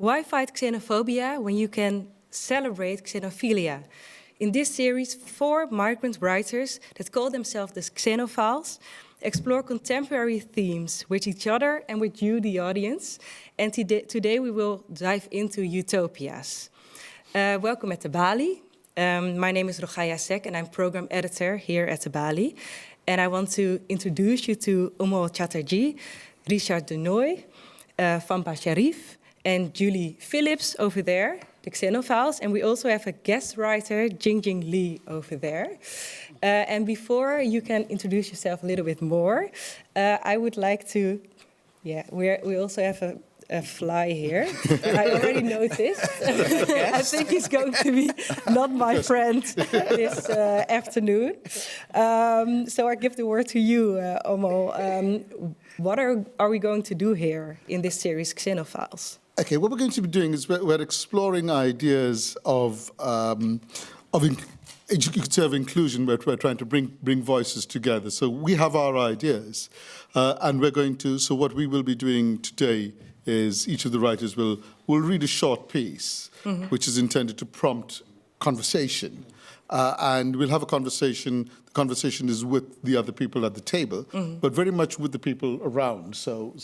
Why fight xenophobia when you can celebrate xenophilia? In this series, 4 migrant writers that call themselves the Xenophiles explore contemporary themes with each other and with you, the audience. And today we will dive into Utopias. Welcome at the Balie. My name is Rogaya Sek and I'm program editor here at the Balie. And I want to introduce you to Omol Chatterjee, Richard de Nooy, Vampa Sharif, and Julie Phillips over there, the Xenophiles. And we also have a guest writer, Jingjing Li, over there. And before you can introduce yourself a little bit more, I would like to, we also have a fly here. I already noticed. I think he's going to be not my friend this afternoon. So I give the word to you, Omol. What are we going to do here in this series, Xenophiles? Okay, what we're going to be doing is we're exploring ideas of inclusion, where we're trying to bring voices together. So we have our ideas, and we're going to. So what we will be doing today is each of the writers will read a short piece, which is intended to prompt conversation, and we'll have a conversation. The conversation is with the other people at the table, but very much with the people around. So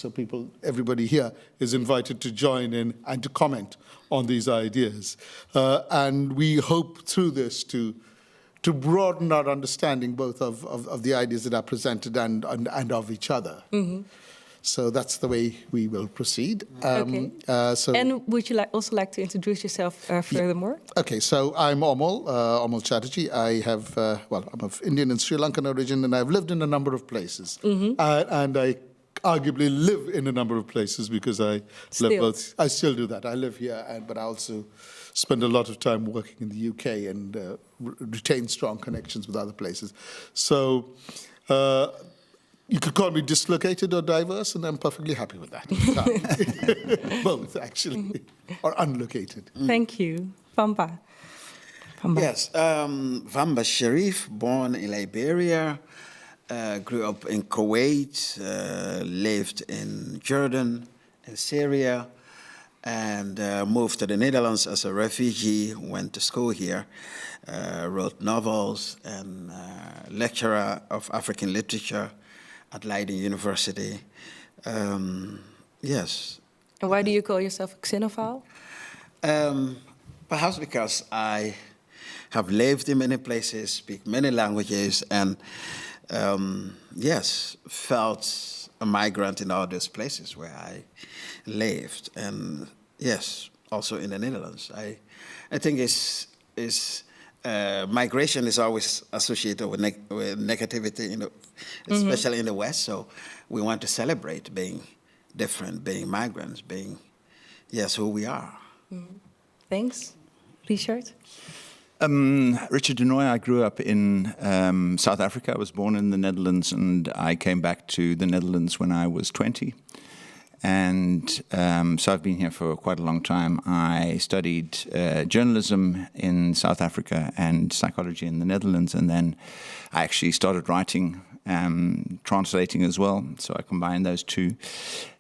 everybody here is invited to join in and to comment on these ideas, and we hope through this to broaden our understanding both of the ideas that are presented and of each other. So that's the way we will proceed. Okay. And would you also like to introduce yourself furthermore? Okay, so I'm Omol Chatterjee. I'm of Indian and Sri Lankan origin, and I've lived in a number of places. And I arguably live in a number of places because I live both. I still do that. I live here, but I also spend a lot of time working in the UK and retain strong connections with other places. So you could call me dislocated or diverse, and I'm perfectly happy with that. Both, actually, or unlocated. Thank you. Vampa. Yes, Vampa Sharif, born in Liberia, grew up in Kuwait, lived in Jordan and Syria, and moved to the Netherlands as a refugee, went to school here, wrote novels, and lecturer of African literature at Leiden University. Yes. And why do you call yourself a xenophile? Perhaps because I have lived in many places, speak many languages, and felt a migrant in all those places where I lived. And yes, also in the Netherlands. I think migration is always associated with negativity, especially in the West. So we want to celebrate being different, being migrants, being, who we are. Thanks. Richard? Richard de Nooy. I grew up in South Africa. I was born in the Netherlands, and I came back to the Netherlands when I was 20. And so I've been here for quite a long time. I studied journalism in South Africa and psychology in the Netherlands, and then I actually started writing, translating as well. So I combined those two.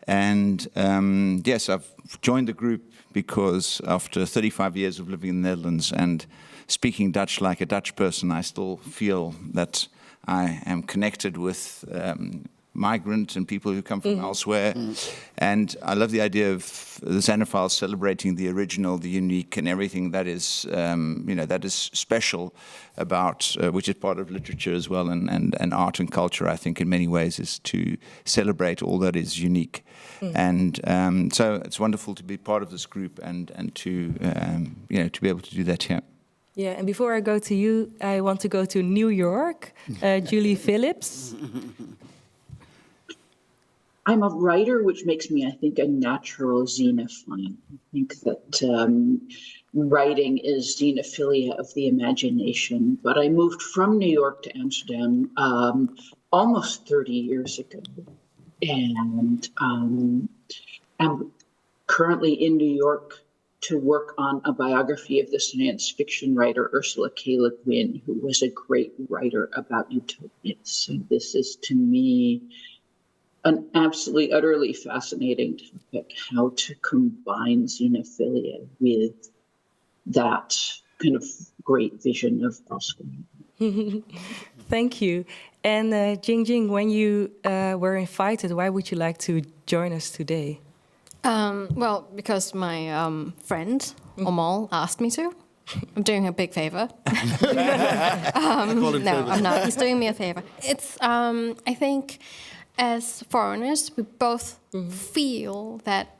And I've joined the group because after 35 years of living in the Netherlands and speaking Dutch like a Dutch person, I still feel that I am connected with migrant and people who come from elsewhere. And I love the idea of the Xenophiles celebrating the original, the unique, and everything that is, that is special about, which is part of literature as well, and art and culture, I think, in many ways, is to celebrate all that is unique. And so it's wonderful to be part of this group and to, to be able to do that here. Yeah, and before I go to you, I want to go to New York. Julie Phillips. I'm a writer, which makes me, I think, a natural xenophile. I think that writing is xenophilia of the imagination. But I moved from New York to Amsterdam almost 30 years ago. And I'm currently in New York to work on a biography of the science fiction writer Ursula K. Le Guin, who was a great writer about utopias. So this is, to me, an absolutely, utterly fascinating topic, how to combine xenophilia with that kind of great vision of Oscar. Thank you. And Jing, when you were invited, why would you like to join us today? Well, because my friend, Omal, asked me to. I'm doing her a big favor. No, I'm not. He's doing me a favor. It's, I think, as foreigners, we both feel that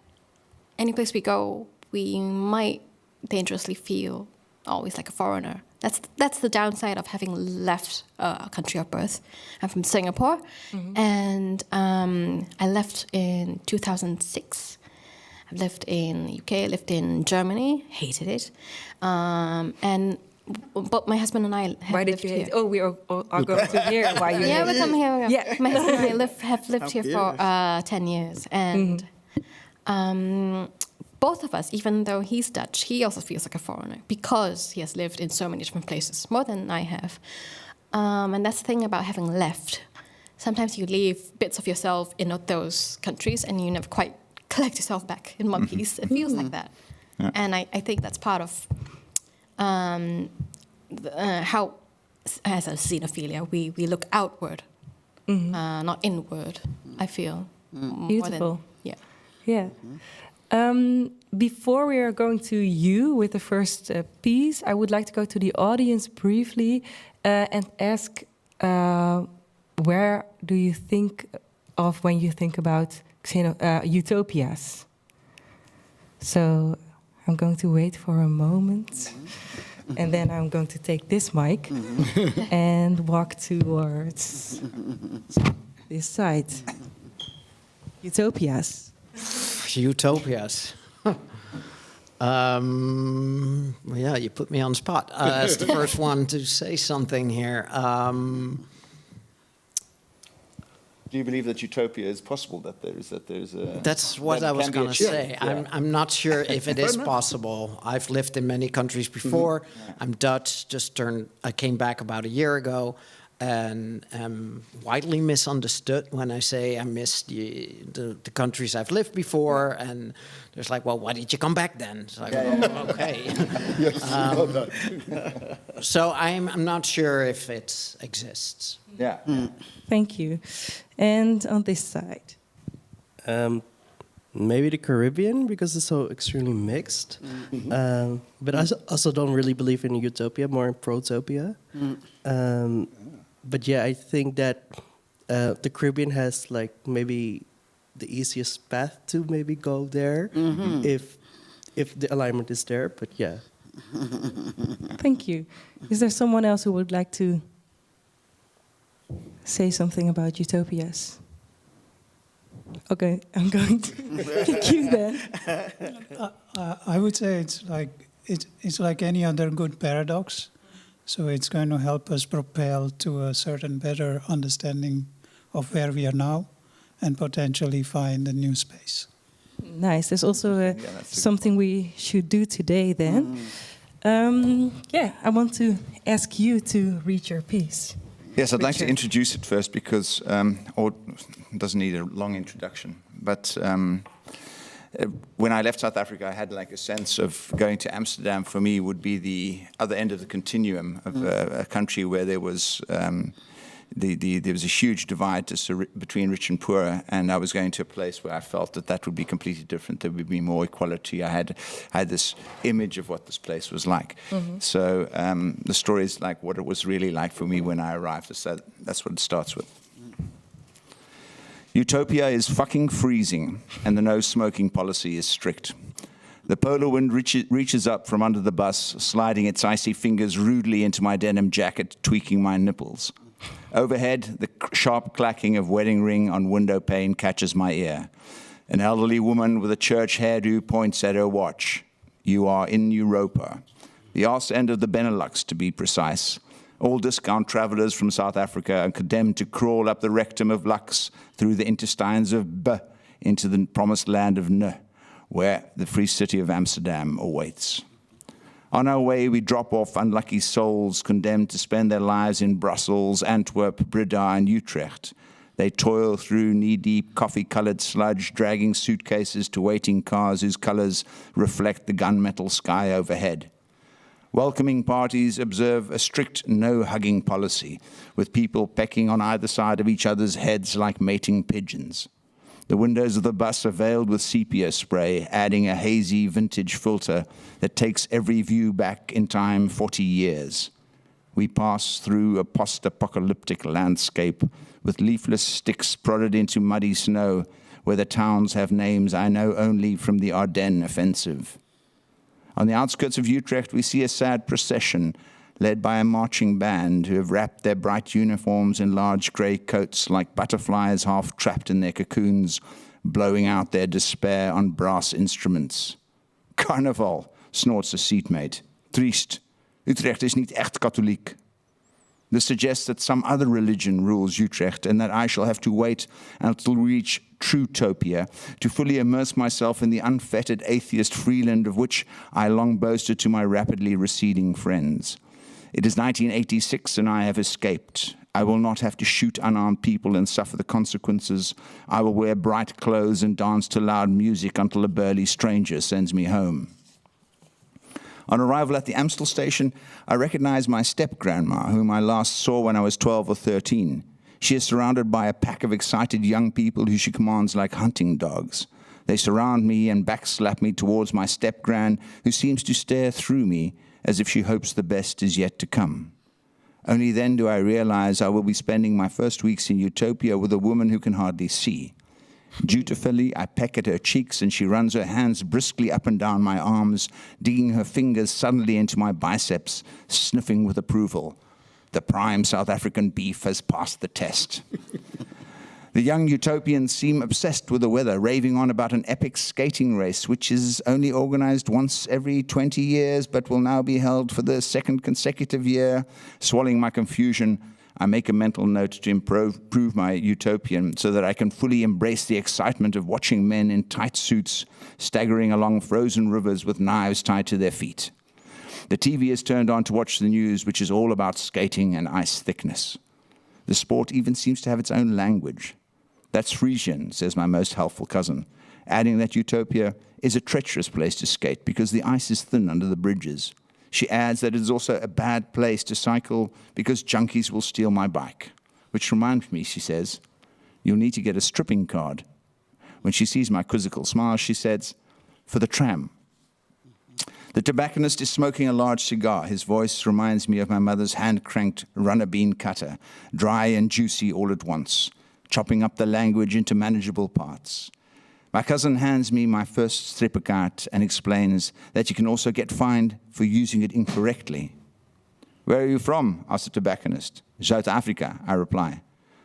any place we go, we might dangerously feel always like a foreigner. That's the downside of having left a country of birth. I'm from Singapore, and I left in 2006. I've lived in the UK, I lived in Germany, hated it. But my husband and I have lived here. Oh, we are going to hear why you Yeah, we're coming here. Yeah. My husband and I have lived here for 10 years. And both of us, even though he's Dutch, he also feels like a foreigner because he has lived in so many different places, more than I have. And that's the thing about having left. Sometimes you leave bits of yourself in those countries and you never quite collect yourself back in one piece. It feels like that. Yeah. And I think that's part of how, as a xenophilia, we look outward, not inward, I feel. Beautiful. Yeah. Yeah. Before we are going to you with the first piece, I would like to go to the audience briefly and ask, where do you think of when you think about utopias? So I'm going to wait for a moment, and then I'm going to take this mic and walk towards this side. Utopias. Utopias. Yeah, you put me on the spot. As the first one to say something here. Do you believe that utopia is possible? That there's a. That's what I was going to say. Yeah. I'm not sure if it is possible. I've lived in many countries before. I'm Dutch. I came back about a year ago, and am widely misunderstood when I say I miss the countries I've lived before. And there's like, well, why did you come back then? It's like, okay. Yes, so I'm not sure if it exists. Yeah. Thank you. And on this side? Maybe the Caribbean, because it's so extremely mixed. But I also don't really believe in utopia, more in protopia. But yeah, I think that the Caribbean has like maybe the easiest path to maybe go there if the alignment is there. But yeah. Thank you. Is there someone else who would like to say something about utopias? Okay, I'm going to pick you then. I would say it's like any other good paradox. So it's going to help us propel to a certain better understanding of where we are now and potentially find a new space. Nice. There's also something we should do today then. Yeah, I want to ask you to read your piece. Yes, I'd like to introduce it first because, or it doesn't need a long introduction, but when I left South Africa, I had like a sense of going to Amsterdam for me would be the other end of the continuum of a country where there was there was a huge divide between rich and poor, and I was going to a place where I felt that would be completely different. There would be more equality. I had this image of what this place was like. So the story is like what it was really like for me when I arrived. So that's what it starts with. Utopia is fucking freezing, and the no-smoking policy is strict. The polar wind reaches up from under the bus, sliding its icy fingers rudely into my denim jacket, tweaking my nipples. Overhead, the sharp clacking of wedding ring on window pane catches my ear. An elderly woman with a church hairdo points at her watch. You are in Europa. The arse end of the Benelux, to be precise. All discount travelers from South Africa are condemned to crawl up the rectum of Lux through the intestines of B into the promised land of N, where the free city of Amsterdam awaits. On our way, we drop off unlucky souls condemned to spend their lives in Brussels, Antwerp, Breda, and Utrecht. They toil through knee-deep, coffee-colored sludge, dragging suitcases to waiting cars whose colors reflect the gunmetal sky overhead. Welcoming parties observe a strict no-hugging policy, with people pecking on either side of each other's heads like mating pigeons. The windows of the bus are veiled with sepia spray, adding a hazy vintage filter that takes every view back in time 40 years. We pass through a post-apocalyptic landscape with leafless sticks prodded into muddy snow, where the towns have names I know only from the Ardennes offensive. On the outskirts of Utrecht, we see a sad procession led by a marching band who have wrapped their bright uniforms in large grey coats like butterflies half trapped in their cocoons, blowing out their despair on brass instruments. Carnaval, snorts a seatmate. Triest. Utrecht is niet echt katholiek. This suggests that some other religion rules Utrecht and that I shall have to wait until we reach true Utopia to fully immerse myself in the unfettered atheist freeland of which I long boasted to my rapidly receding friends. It is 1986 and I have escaped. I will not have to shoot unarmed people and suffer the consequences. I will wear bright clothes and dance to loud music until a burly stranger sends me home. On arrival at the Amstel station, I recognized my step-grandma, whom I last saw when I was 12 or 13. She is surrounded by a pack of excited young people who she commands like hunting dogs. They surround me and backslap me towards my step-gran, who seems to stare through me as if she hopes the best is yet to come. Only then do I realize I will be spending my first weeks in Utopia with a woman who can hardly see. Dutifully, I peck at her cheeks, and she runs her hands briskly up and down my arms, digging her fingers suddenly into my biceps, sniffing with approval. The prime South African beef has passed the test. The young Utopians seem obsessed with the weather, raving on about an epic skating race, which is only organized once every 20 years, but will now be held for the second consecutive year. Swallowing my confusion, I make a mental note to improve my utopian so that I can fully embrace the excitement of watching men in tight suits staggering along frozen rivers with knives tied to their feet. The TV is turned on to watch the news, which is all about skating and ice thickness. The sport even seems to have its own language. That's Frisian, says my most helpful cousin, adding that Utopia is a treacherous place to skate because the ice is thin under the bridges. She adds that it is also a bad place to cycle because junkies will steal my bike. Which reminds me, she says, you'll need to get a stripping card. When she sees my quizzical smile, she says, for the tram. The tobacconist is smoking a large cigar. His voice reminds me of my mother's hand-cranked runner bean cutter, dry and juicy all at once, chopping up the language into manageable parts. My cousin hands me my first strippenkaart and explains that you can also get fined for using it incorrectly. Where are you from? Asks the tobacconist. South Africa, I reply.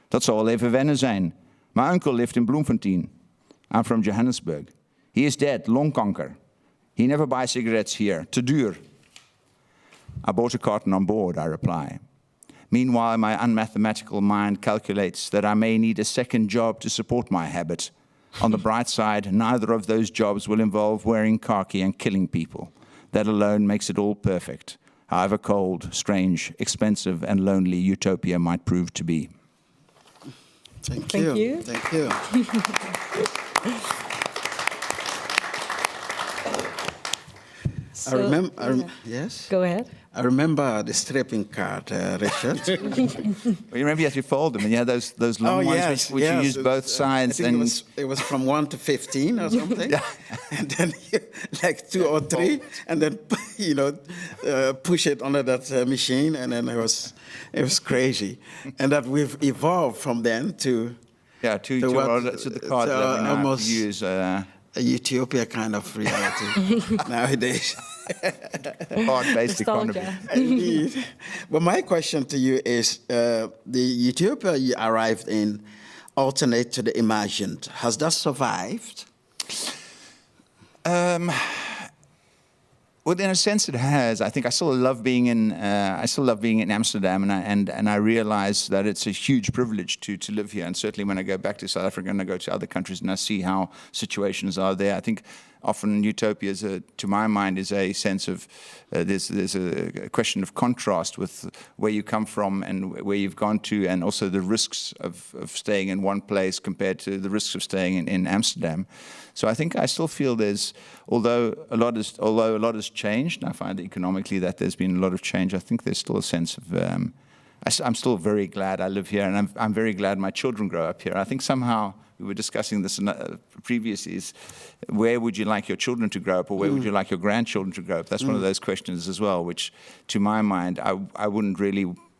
Dat zal wel even wennen zijn. My uncle lived in Bloemfontein. I'm from Johannesburg. He is dead, longkanker. He never buys cigarettes here, te duur. I bought a carton on board, I reply. Meanwhile, my unmathematical mind calculates that I may need a second job to support my habit. On the bright side, neither of those jobs will involve wearing khaki and killing people. That alone makes it all perfect, however cold, strange, expensive, and lonely Utopia might prove to be. Thank you. Thank you. So, I remember. Yes. Go ahead. I remember the stripping card, Richard. Well, you remember you had to fold them, and you had those long ones which you used both sides. I think it was from 1 to 15 or something, and then like 2 or 3, and then push it under that machine, and then it was crazy, and that we've evolved from then to to the card that we now almost use. A Utopia kind of reality nowadays. Hard-based economy. Indeed. But my question to you is, the Utopia you arrived in alternate to the imagined. Has that survived? Well, in a sense, it has. I think I still love being in. Amsterdam, and I realize that it's a huge privilege to live here. And certainly, when I go back to South Africa and I go to other countries and I see how situations are there, I think often utopias, to my mind, is a sense of there's a question of contrast with where you come from and where you've gone to, and also the risks of staying in one place compared to the risks of staying in Amsterdam. So I think I still feel although a lot has changed, and I find economically that there's been a lot of change, I think there's still a sense of I'm still very glad I live here, and I'm very glad my children grow up here. I think somehow, we were discussing this previously, is where would you like your children to grow up, or where would you like your grandchildren to grow up? That's one of those questions as well, which, to my mind, I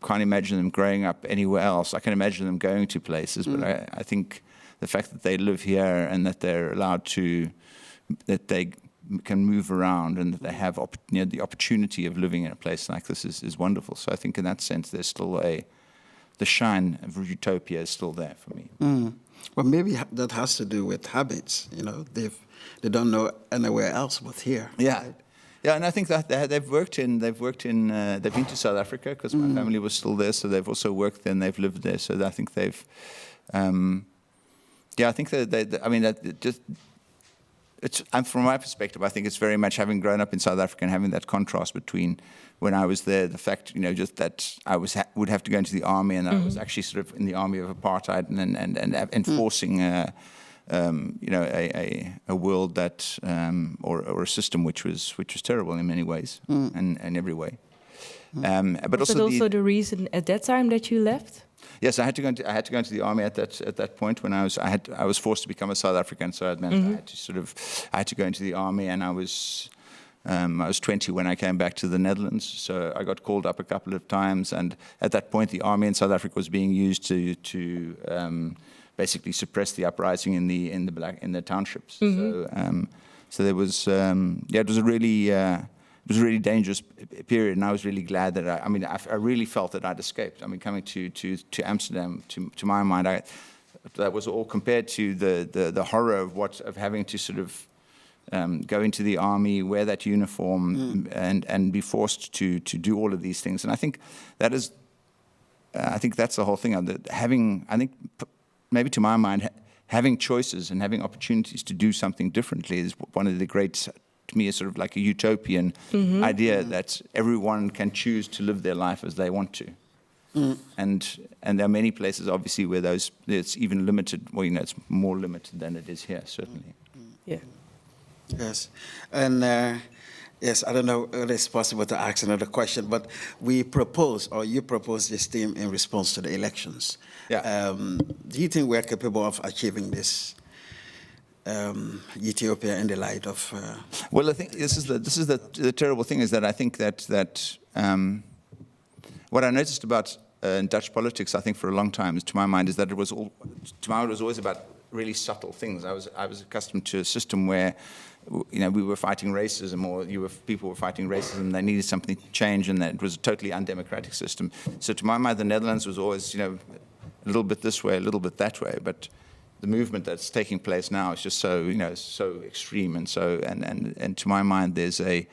can't imagine them growing up anywhere else. I can imagine them going to places, but I think the fact that they live here and that they're allowed to, that they can move around and that they have the opportunity of living in a place like this is wonderful. So I think in that sense, there's still the shine of Utopia is still there for me. Well, maybe that has to do with habits. They don't know anywhere else but here. Yeah, right? yeah, and I think that they've been to South Africa because my family was still there, so they've also worked there and they've lived there. So I think they've, I think and from my perspective, I think it's very much having grown up in South Africa and having that contrast between when I was there, the fact, just that I would have to go into the army, and I was actually sort of in the army of apartheid and enforcing, a world that or a system which was terrible in many ways and every way. But was also the reason at that time that you left? Yes, I had to go into the army at that point when I was forced to become a South African. So it meant I had to go into the army, and I was 20 when I came back to the Netherlands. So I got called up a couple of times, and at that point, the army in South Africa was being used to basically suppress the uprising in the townships. So there was it was a really dangerous period, and I was really glad that I really felt that I'd escaped. I mean, coming to Amsterdam, to my mind, that was all compared to the horror of having to sort of go into the army, wear that uniform, and be forced to do all of these things. And I think that's the whole thing. Maybe to my mind, having choices and having opportunities to do something differently is one of the great. To me, it's sort of like a utopian idea that everyone can choose to live their life as they want to. And there are many places, obviously, where it's even limited. Well, it's more limited than it is here, certainly. Yeah. Yes. And yes, I don't know if it's possible to ask another question, but you propose this theme in response to the elections. Yeah. Do you think we're capable of achieving this? Utopia in the light of. Well, I think this is the terrible thing, is that I think that what I noticed about in Dutch politics, I think for a long time, to my mind, is that it was always about really subtle things. I was accustomed to a system where, we were fighting racism, or people were fighting racism. They needed something to change, and that it was a totally undemocratic system. So to my mind, the Netherlands was always, a little bit this way, a little bit that way, but the movement that's taking place now is just so so extreme, and so and to my mind, there's a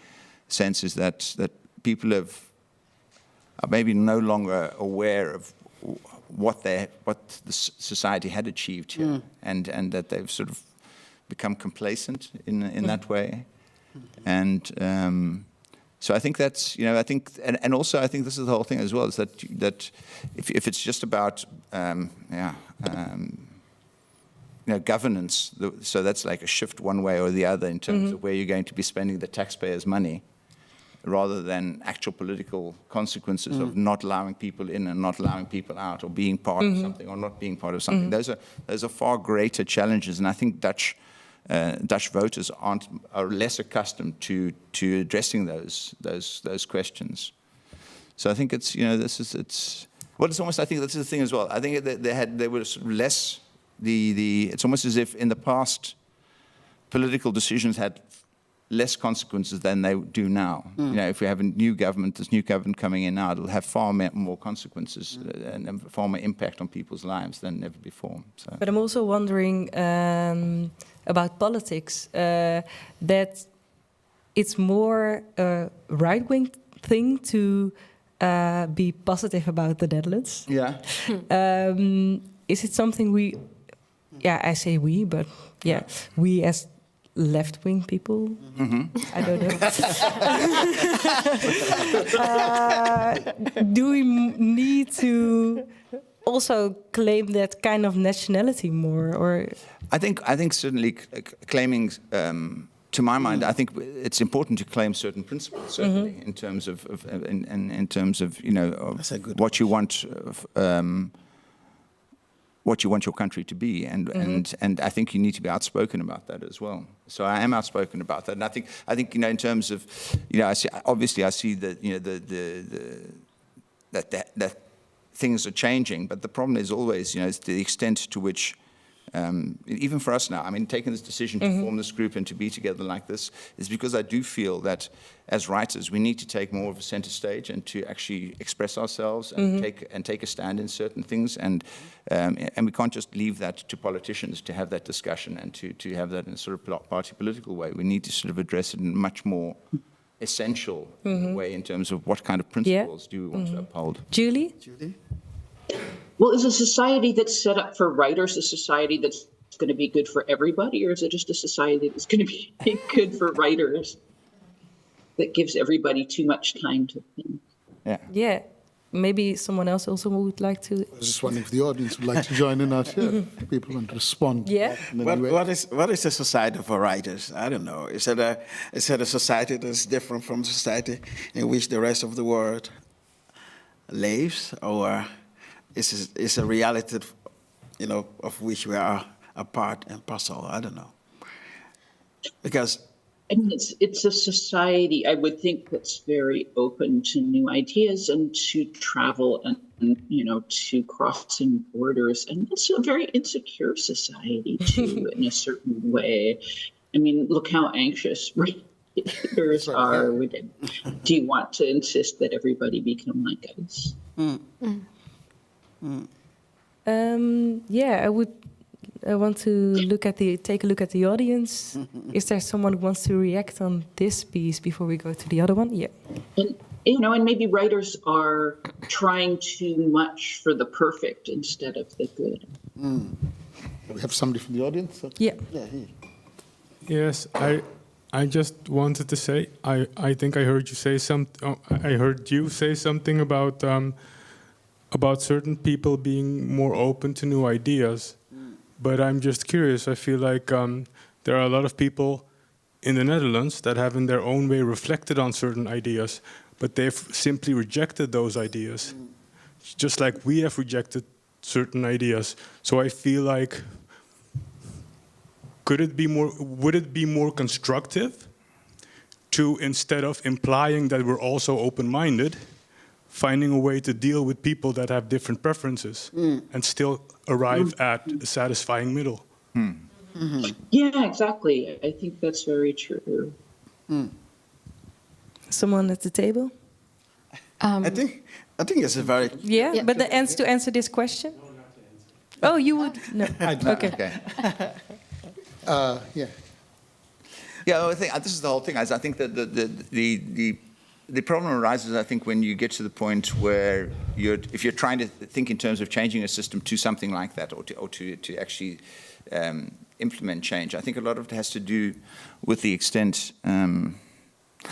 sense is that people are maybe no longer aware of what the society had achieved here, and that they've sort of become complacent in that way, and so I think that's and also I think this is the whole thing as well, is that if it's just about governance, so that's like a shift one way or the other in terms of where you're going to be spending the taxpayers' money, rather than actual political consequences of not allowing people in and not allowing people out, or being part of something or not being part of something. Those are far greater challenges, and I think Dutch voters are less accustomed to addressing those questions. So I think it's it's almost, I think this is the thing as well. I think they were less. It's almost as if in the past, political decisions had less consequences than they do now. If we have this new government coming in now, it'll have far more consequences and far more impact on people's lives than ever before. So. But I'm also wondering about politics, that it's more a right-wing thing to be positive about the Netherlands. Yeah. Is it something we... Yeah, I say we, but we as left-wing people. I don't know. Do we need to also claim that kind of nationality more, or? I think certainly claiming, to my mind, I think it's important to claim certain principles, certainly in terms of in terms of what you want. What you want your country to be, and I think you need to be outspoken about that as well. So I am outspoken about that, and I think in terms of I see that that things are changing, but the problem is always it's the extent to which. Even for us now, I mean, taking this decision to form this group and to be together like this is because I do feel that as writers, we need to take more of a center stage and to actually express ourselves and take a stand in certain things. And we can't just leave that to politicians to have that discussion and to have that in a sort of party political way. We need to sort of address it in a much more essential way in terms of what kind of principles do we want to uphold. Julie? Well, is a society that's set up for writers a society that's going to be good for everybody, or is it just a society that's going to be good for writers that gives everybody too much time to think? Yeah. Maybe someone else also would like to. I was just wondering if the audience would like to join in out here. People want to respond. Yeah. What is a society for writers? I don't know. Is it a society that's different from the society in which the rest of the world lives, or is a reality, of which we are a part and parcel? I don't know. Because I mean, it's a society, I would think, that's very open to new ideas and to travel and to crossing borders. And it's a very insecure society, too, in a certain way. I mean, look how anxious writers are. Do you want to insist that everybody become like us? I want to take a look at the audience. Is there someone who wants to react on this piece before we go to the other one? Yeah. And maybe writers are trying too much for the perfect instead of the good. We have somebody from the audience? Yeah. Yes, I just wanted to say, I think I heard you say something about certain people being more open to new ideas. But I'm just curious. I feel like there are a lot of people in the Netherlands that have in their own way reflected on certain ideas, but they've simply rejected those ideas, just like we have rejected certain ideas. So I feel like, would it be more constructive to, instead of implying that we're also open-minded, finding a way to deal with people that have different preferences and still arrive at a satisfying middle? Yeah, exactly. I think that's very true. Someone at the table? I think it's a very... Yeah, but to answer this question? No, not to answer. Oh, you would? No. Okay. Yeah. Yeah, I think this is the whole thing. I think that the problem arises, I think, when you get to the point where if you're trying to think in terms of changing a system to something like that, or to actually implement change. I think a lot of it has to do with the extent.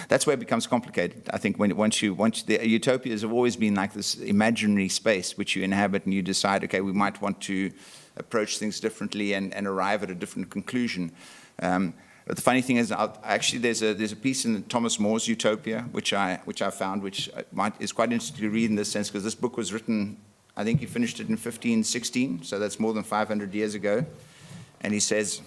That's where it becomes complicated. I think once the utopias have always been like this imaginary space which you inhabit, and you decide, okay, we might want to approach things differently and arrive at a different conclusion. But the funny thing is, actually, there's a piece in Thomas More's Utopia which I found, which is quite interesting to read in this sense, because this book was written, I think he finished it in 1516, so that's more than 500 years ago. And he says,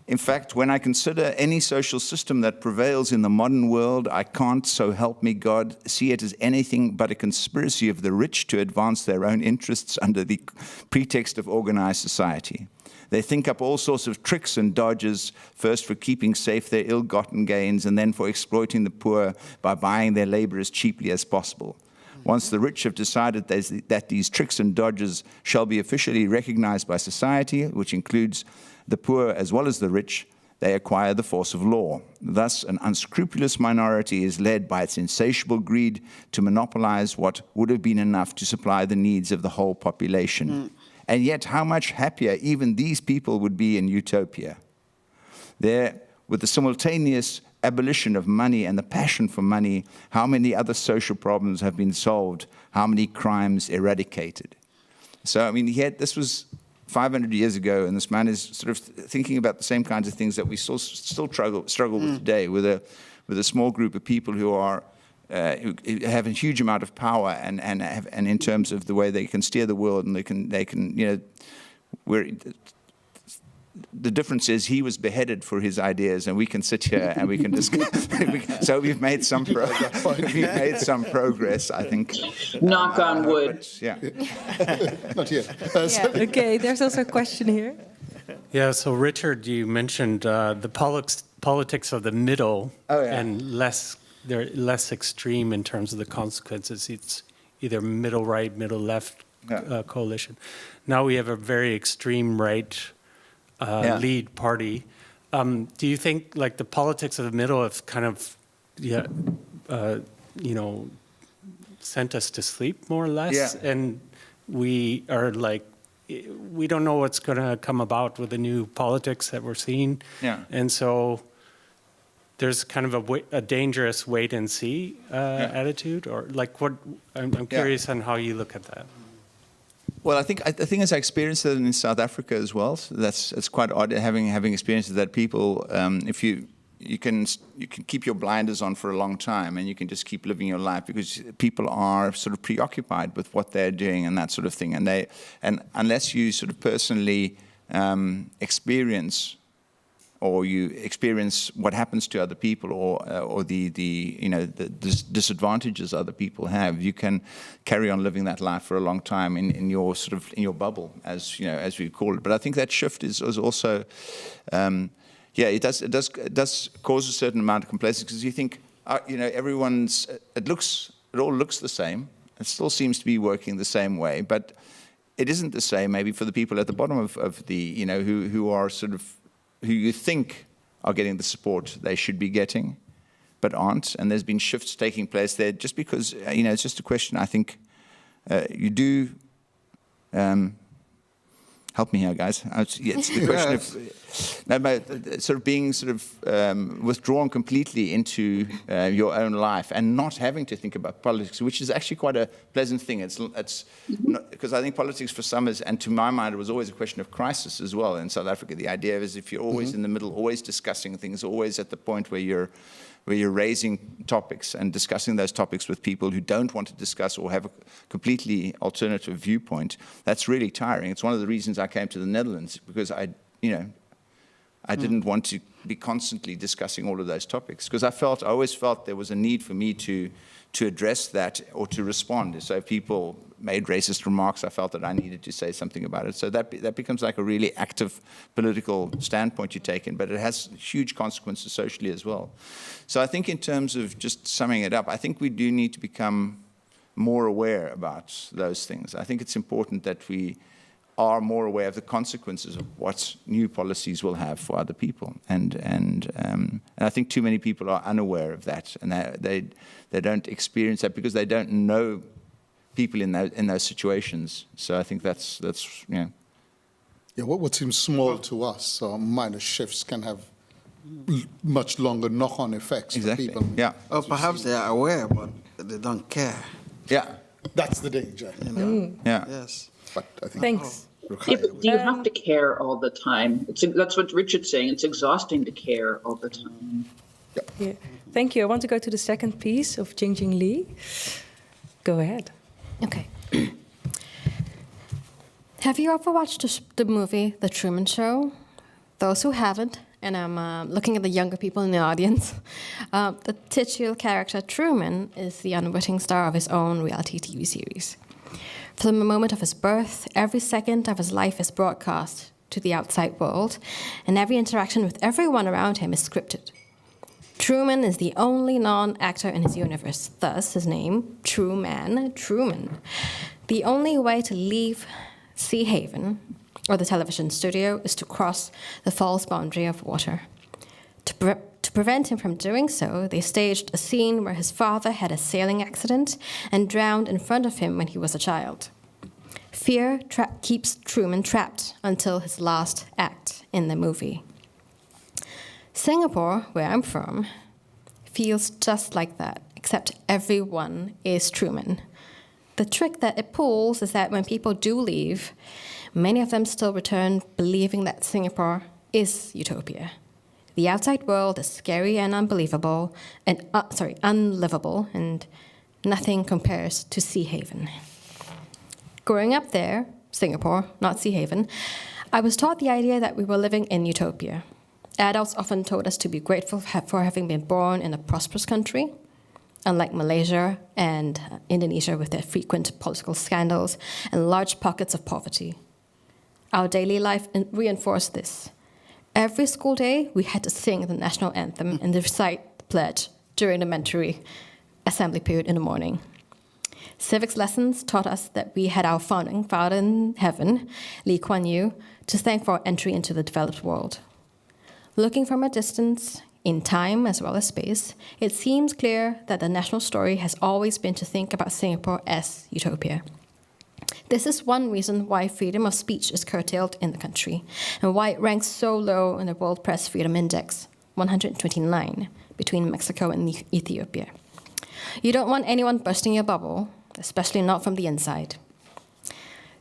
in fact, when I consider any social system that prevails in the modern world, I can't, so help me God, see it as anything but a conspiracy of the rich to advance their own interests under the pretext of organized society. They think up all sorts of tricks and dodges, first for keeping safe their ill-gotten gains, and then for exploiting the poor by buying their labor as cheaply as possible. Once the rich have decided that these tricks and dodges shall be officially recognized by society, which includes the poor as well as the rich, they acquire the force of law. Thus, an unscrupulous minority is led by its insatiable greed to monopolize what would have been enough to supply the needs of the whole population. And yet, how much happier even these people would be in Utopia. there, with the simultaneous abolition of money and the passion for money, how many other social problems have been solved, how many crimes eradicated. So, I mean, this was 500 years ago, and this man is sort of thinking about the same kinds of things that we still struggle with today, with a small group of people who are who have a huge amount of power, and in terms of the way they can steer the world, and they can the difference is he was beheaded for his ideas, and we can sit here and we can discuss. So we've made some progress, I think. Knock on wood. Yeah. Not yet. Okay, there's also a question here. Yeah, so Richard, you mentioned the politics of the middle, and they're less extreme in terms of the consequences. It's either middle right, middle left coalition. Now we have a very extreme right lead party. Do you think like the politics of the middle have kind of, sent us to sleep more or less? Yeah. And we are like, we don't know what's going to come about with the new politics that we're seeing. Yeah. And so there's kind of a dangerous wait and see attitude, or like what? I'm curious on how you look at that. Well, I think as I experienced it in South Africa as well. So it's quite odd having experienced that people, if you can keep your blinders on for a long time, and you can just keep living your life, because people are sort of preoccupied with what they're doing and that sort of thing, and unless you sort of personally experience what happens to other people, or the disadvantages other people have, you can carry on living that life for a long time in your bubble, as we call it. But I think that shift is also, it does cause a certain amount of complacency, because you think, it all looks the same. It still seems to be working the same way, but it isn't the same maybe for the people at the bottom of the, who are sort of, who you think are getting the support they should be getting, but aren't. And there's been shifts taking place there, just because, it's just a question, I think, you do... help me here, guys. It's the question of sort of being withdrawn completely into your own life and not having to think about politics, which is actually quite a pleasant thing. It's because I think politics for some is, and to my mind, it was always a question of crisis as well in South Africa. The idea is if you're always in the middle, always discussing things, always at the point where you're raising topics and discussing those topics with people who don't want to discuss or have a completely alternative viewpoint, that's really tiring. It's one of the reasons I came to the Netherlands, because I didn't want to be constantly discussing all of those topics, because I always felt there was a need for me to address that or to respond. So if people made racist remarks, I felt that I needed to say something about it. So that becomes like a really active political standpoint you take in, but it has huge consequences socially as well. So I think in terms of just summing it up, I think we do need to become more aware about those things. I think it's important that we are more aware of the consequences of what new policies will have for other people, and I think too many people are unaware of that, and they don't experience that because they don't know people in those situations. So I think that's yeah. Yeah, what seems small to us, or minor shifts, can have much longer knock-on effects for people. Yeah. Or perhaps they are aware, but they don't care. Yeah. That's the danger. Yeah. Yes. But I think Thanks. Yeah, but do you have to care all the time? That's what Richard's saying. It's exhausting to care all the time. Yeah. Thank you. I want to go to the second piece of Jingjing Li. Go ahead. Okay. Have you ever watched the movie The Truman Show? Those who haven't, and I'm looking at the younger people in the audience, the titular character Truman is the unwitting star of his own reality TV series. From the moment of his birth, every second of his life is broadcast to the outside world, and every interaction with everyone around him is scripted. Truman is the only non-actor in his universe, thus his name, True Man, Truman. The only way to leave Sea Haven, or the television studio, is to cross the false boundary of water. To prevent him from doing so, they staged a scene where his father had a sailing accident and drowned in front of him when he was a child. Fear keeps Truman trapped until his last act in the movie. Singapore, where I'm from, feels just like that, except everyone is Truman. The trick that it pulls is that when people do leave, many of them still return believing that Singapore is Utopia. The outside world is scary and unbelievable, and unlivable, and nothing compares to Sea Haven. Growing up there, Singapore, not Sea Haven, I was taught the idea that we were living in Utopia. Adults often told us to be grateful for having been born in a prosperous country, unlike Malaysia and Indonesia with their frequent political scandals and large pockets of poverty. Our daily life reinforced this. Every school day, we had to sing the national anthem and recite the pledge during the elementary assembly period in the morning. Civics lessons taught us that we had our founding father in heaven, Lee Kuan Yew, to thank for our entry into the developed world. Looking from a distance, in time as well as space, it seems clear that the national story has always been to think about Singapore as Utopia. This is one reason why freedom of speech is curtailed in the country, and why it ranks so low in the World Press Freedom Index, 129, between Mexico and Ethiopia. You don't want anyone bursting your bubble, especially not from the inside.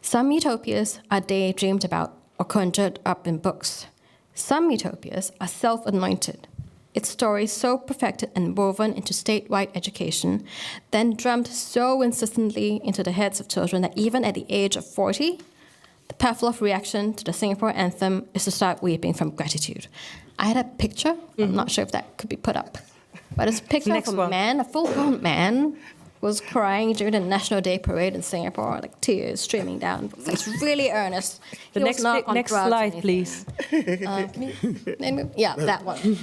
Some utopias are daydreamed about or conjured up in books. Some utopias are self-anointed, its story so perfected and woven into statewide education, then drummed so insistently into the heads of children that even at the age of 40, the Pavlov reaction to the Singapore anthem is to start weeping from gratitude. I had a picture, I'm not sure if that could be put up, but it's a picture of a man, a full-grown man, was crying during the National Day parade in Singapore, like tears streaming down. It's really earnest. The next slide, please. Yeah, that one.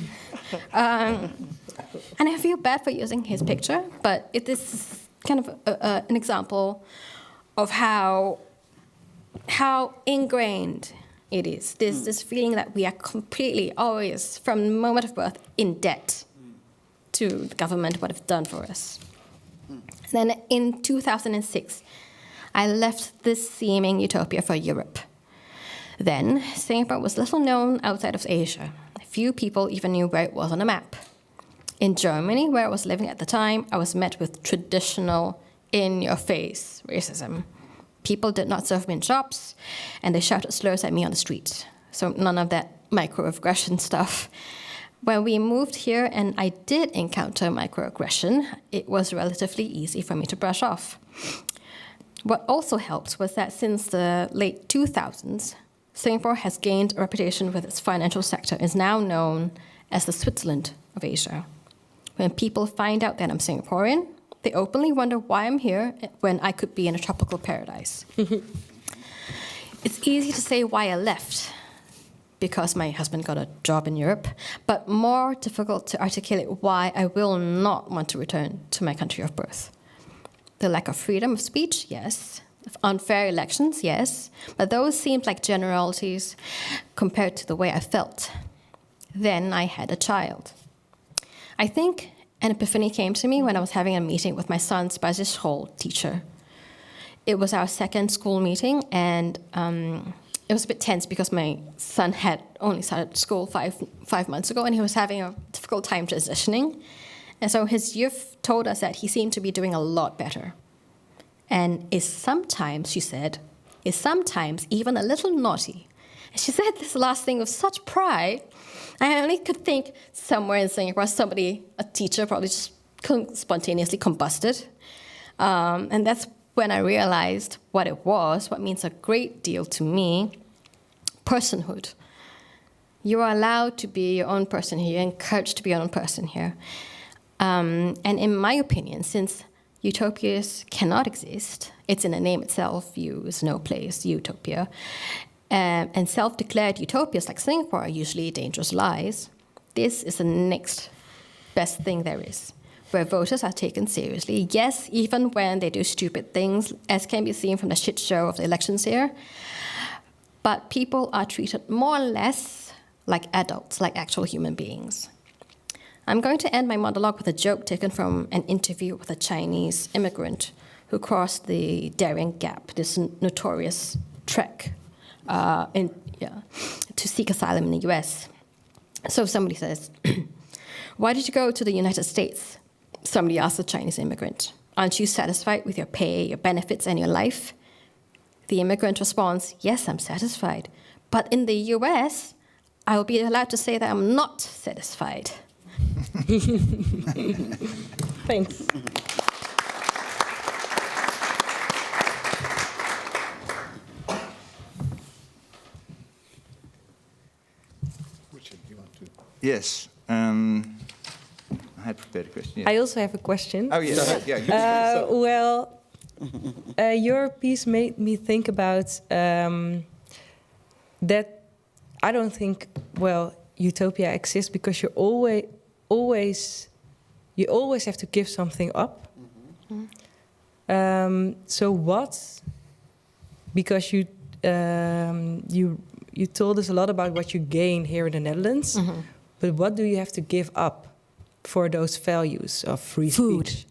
And I feel bad for using his picture, but it is kind of an example of how ingrained it is. This feeling that we are completely, always, from the moment of birth, in debt to the government, what it's done for us. Then in 2006, I left this seeming utopia for Europe. Then, Singapore was little known outside of Asia. Few people even knew where it was on a map. In Germany, where I was living at the time, I was met with traditional, in-your-face racism. People did not serve me in shops, and they shouted slurs at me on the street. So none of that microaggression stuff. When we moved here and I did encounter microaggression, it was relatively easy for me to brush off. What also helped was that since the late 2000s, Singapore has gained a reputation with its financial sector and is now known as the Switzerland of Asia. When people find out that I'm Singaporean, they openly wonder why I'm here when I could be in a tropical paradise. It's easy to say why I left, because my husband got a job in Europe, but more difficult to articulate why I will not want to return to my country of birth. The lack of freedom of speech, yes. Unfair elections, yes. But those seemed like generalities compared to the way I felt. Then I had a child. I think an epiphany came to me when I was having a meeting with my son's Bajis Hall teacher. It was our second school meeting, and it was a bit tense because my son had only started school five months ago, and he was having a difficult time transitioning. And so his youth told us that he seemed to be doing a lot better. And is sometimes, she said, is sometimes even a little naughty. And she said this last thing with such pride. I only could think somewhere in Singapore, a teacher probably just spontaneously combusted. And that's when I realized what it was, what means a great deal to me, personhood. You are allowed to be your own person here, encouraged to be your own person here. And in my opinion, since utopias cannot exist, it's in the name itself, U is no place, utopia, and self-declared utopias like Singapore are usually dangerous lies, this is the next best thing there is, where voters are taken seriously, yes, even when they do stupid things, as can be seen from the shit show of the elections here, but people are treated more or less like adults, like actual human beings. I'm going to end my monologue with a joke taken from an interview with a Chinese immigrant who crossed the Darien Gap, this notorious trek to seek asylum in the US. So somebody says, why did you go to the United States? Somebody asks a Chinese immigrant, aren't you satisfied with your pay, your benefits, and your life? The immigrant responds, yes, I'm satisfied. But in the US, I will be allowed to say that I'm not satisfied. Thanks. Yes. I had prepared a question. Yes. I also have a question. Oh, yes. Yeah. Well, your piece made me think about that I don't think, well, utopia exists because you always have to give something up. So what? Because you told us a lot about what you gain here in the Netherlands, but what do you have to give up for those values of free speech?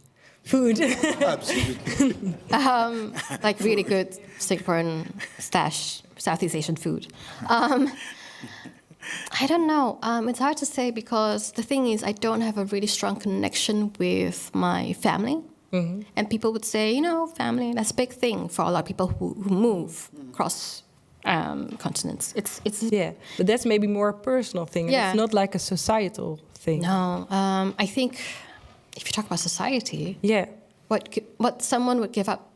Food. Absolutely. Like really good Singaporean Southeast Asian food. I don't know. It's hard to say because the thing is I don't have a really strong connection with my family. And people would say, family, that's a big thing for a lot of people who move across continents. It's yeah, but that's maybe more a personal thing. Yeah. It's not like a societal thing. No, I think if you talk about society, Yeah. what someone would give up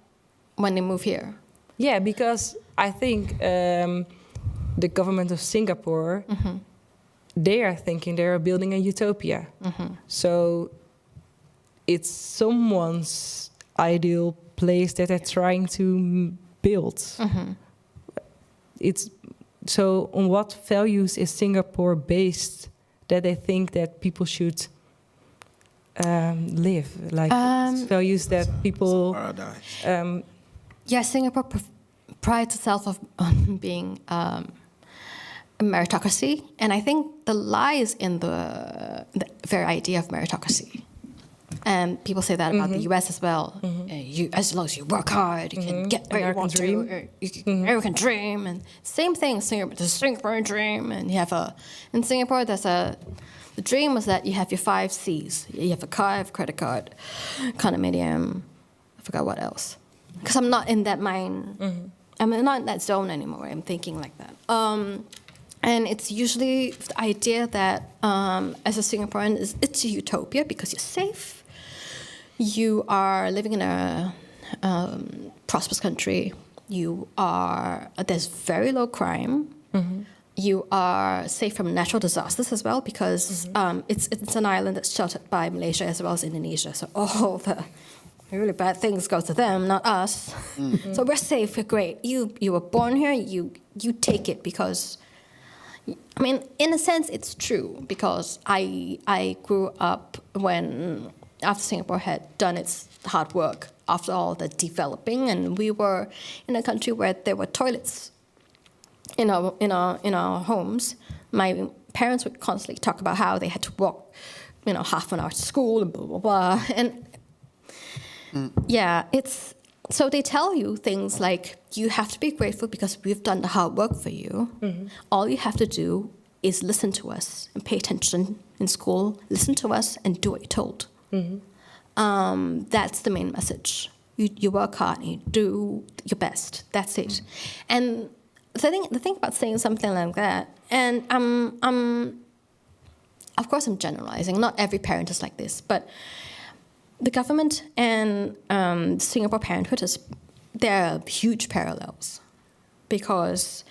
when they move here. Yeah, because I think the government of Singapore, they are thinking they are building a utopia. So it's someone's ideal place that they're trying to build. It's so on what values is Singapore based that they think that people should live? Like values that people... Paradise. Singapore prides itself on being a meritocracy, and I think the lie is in the very idea of meritocracy. And people say that about the US as well. As long as you work hard, you can get where you want to. You can American dream, and same thing. Singapore, the Singaporean dream, and you have in Singapore. The dream was that you have your 5 C's. You have a car, you have a credit card, condominium. I forgot what else. Because I'm not in that mind. I'm not in that zone anymore. I'm thinking like that. And it's usually the idea that as a Singaporean, it's a utopia because you're safe. You are living in a prosperous country. There's very low crime. You are safe from natural disasters as well because it's an island that's sheltered by Malaysia as well as Indonesia. So all the really bad things go to them, not us. So we're safe. We're great. You were born here. You take it because. I mean, in a sense, it's true because I grew up after Singapore had done its hard work after all the developing, and we were in a country where there were toilets in our homes. My parents would constantly talk about how they had to walk, half an hour to school and blah blah blah, and it's. So they tell you things like, you have to be grateful because we've done the hard work for you. All you have to do is listen to us and pay attention in school, listen to us and do what you're told. That's the main message. You work hard and you do your best. That's it. And the thing about saying something like that, and of course I'm generalizing, not every parent is like this, but the government and Singapore Parenthood there are huge parallels because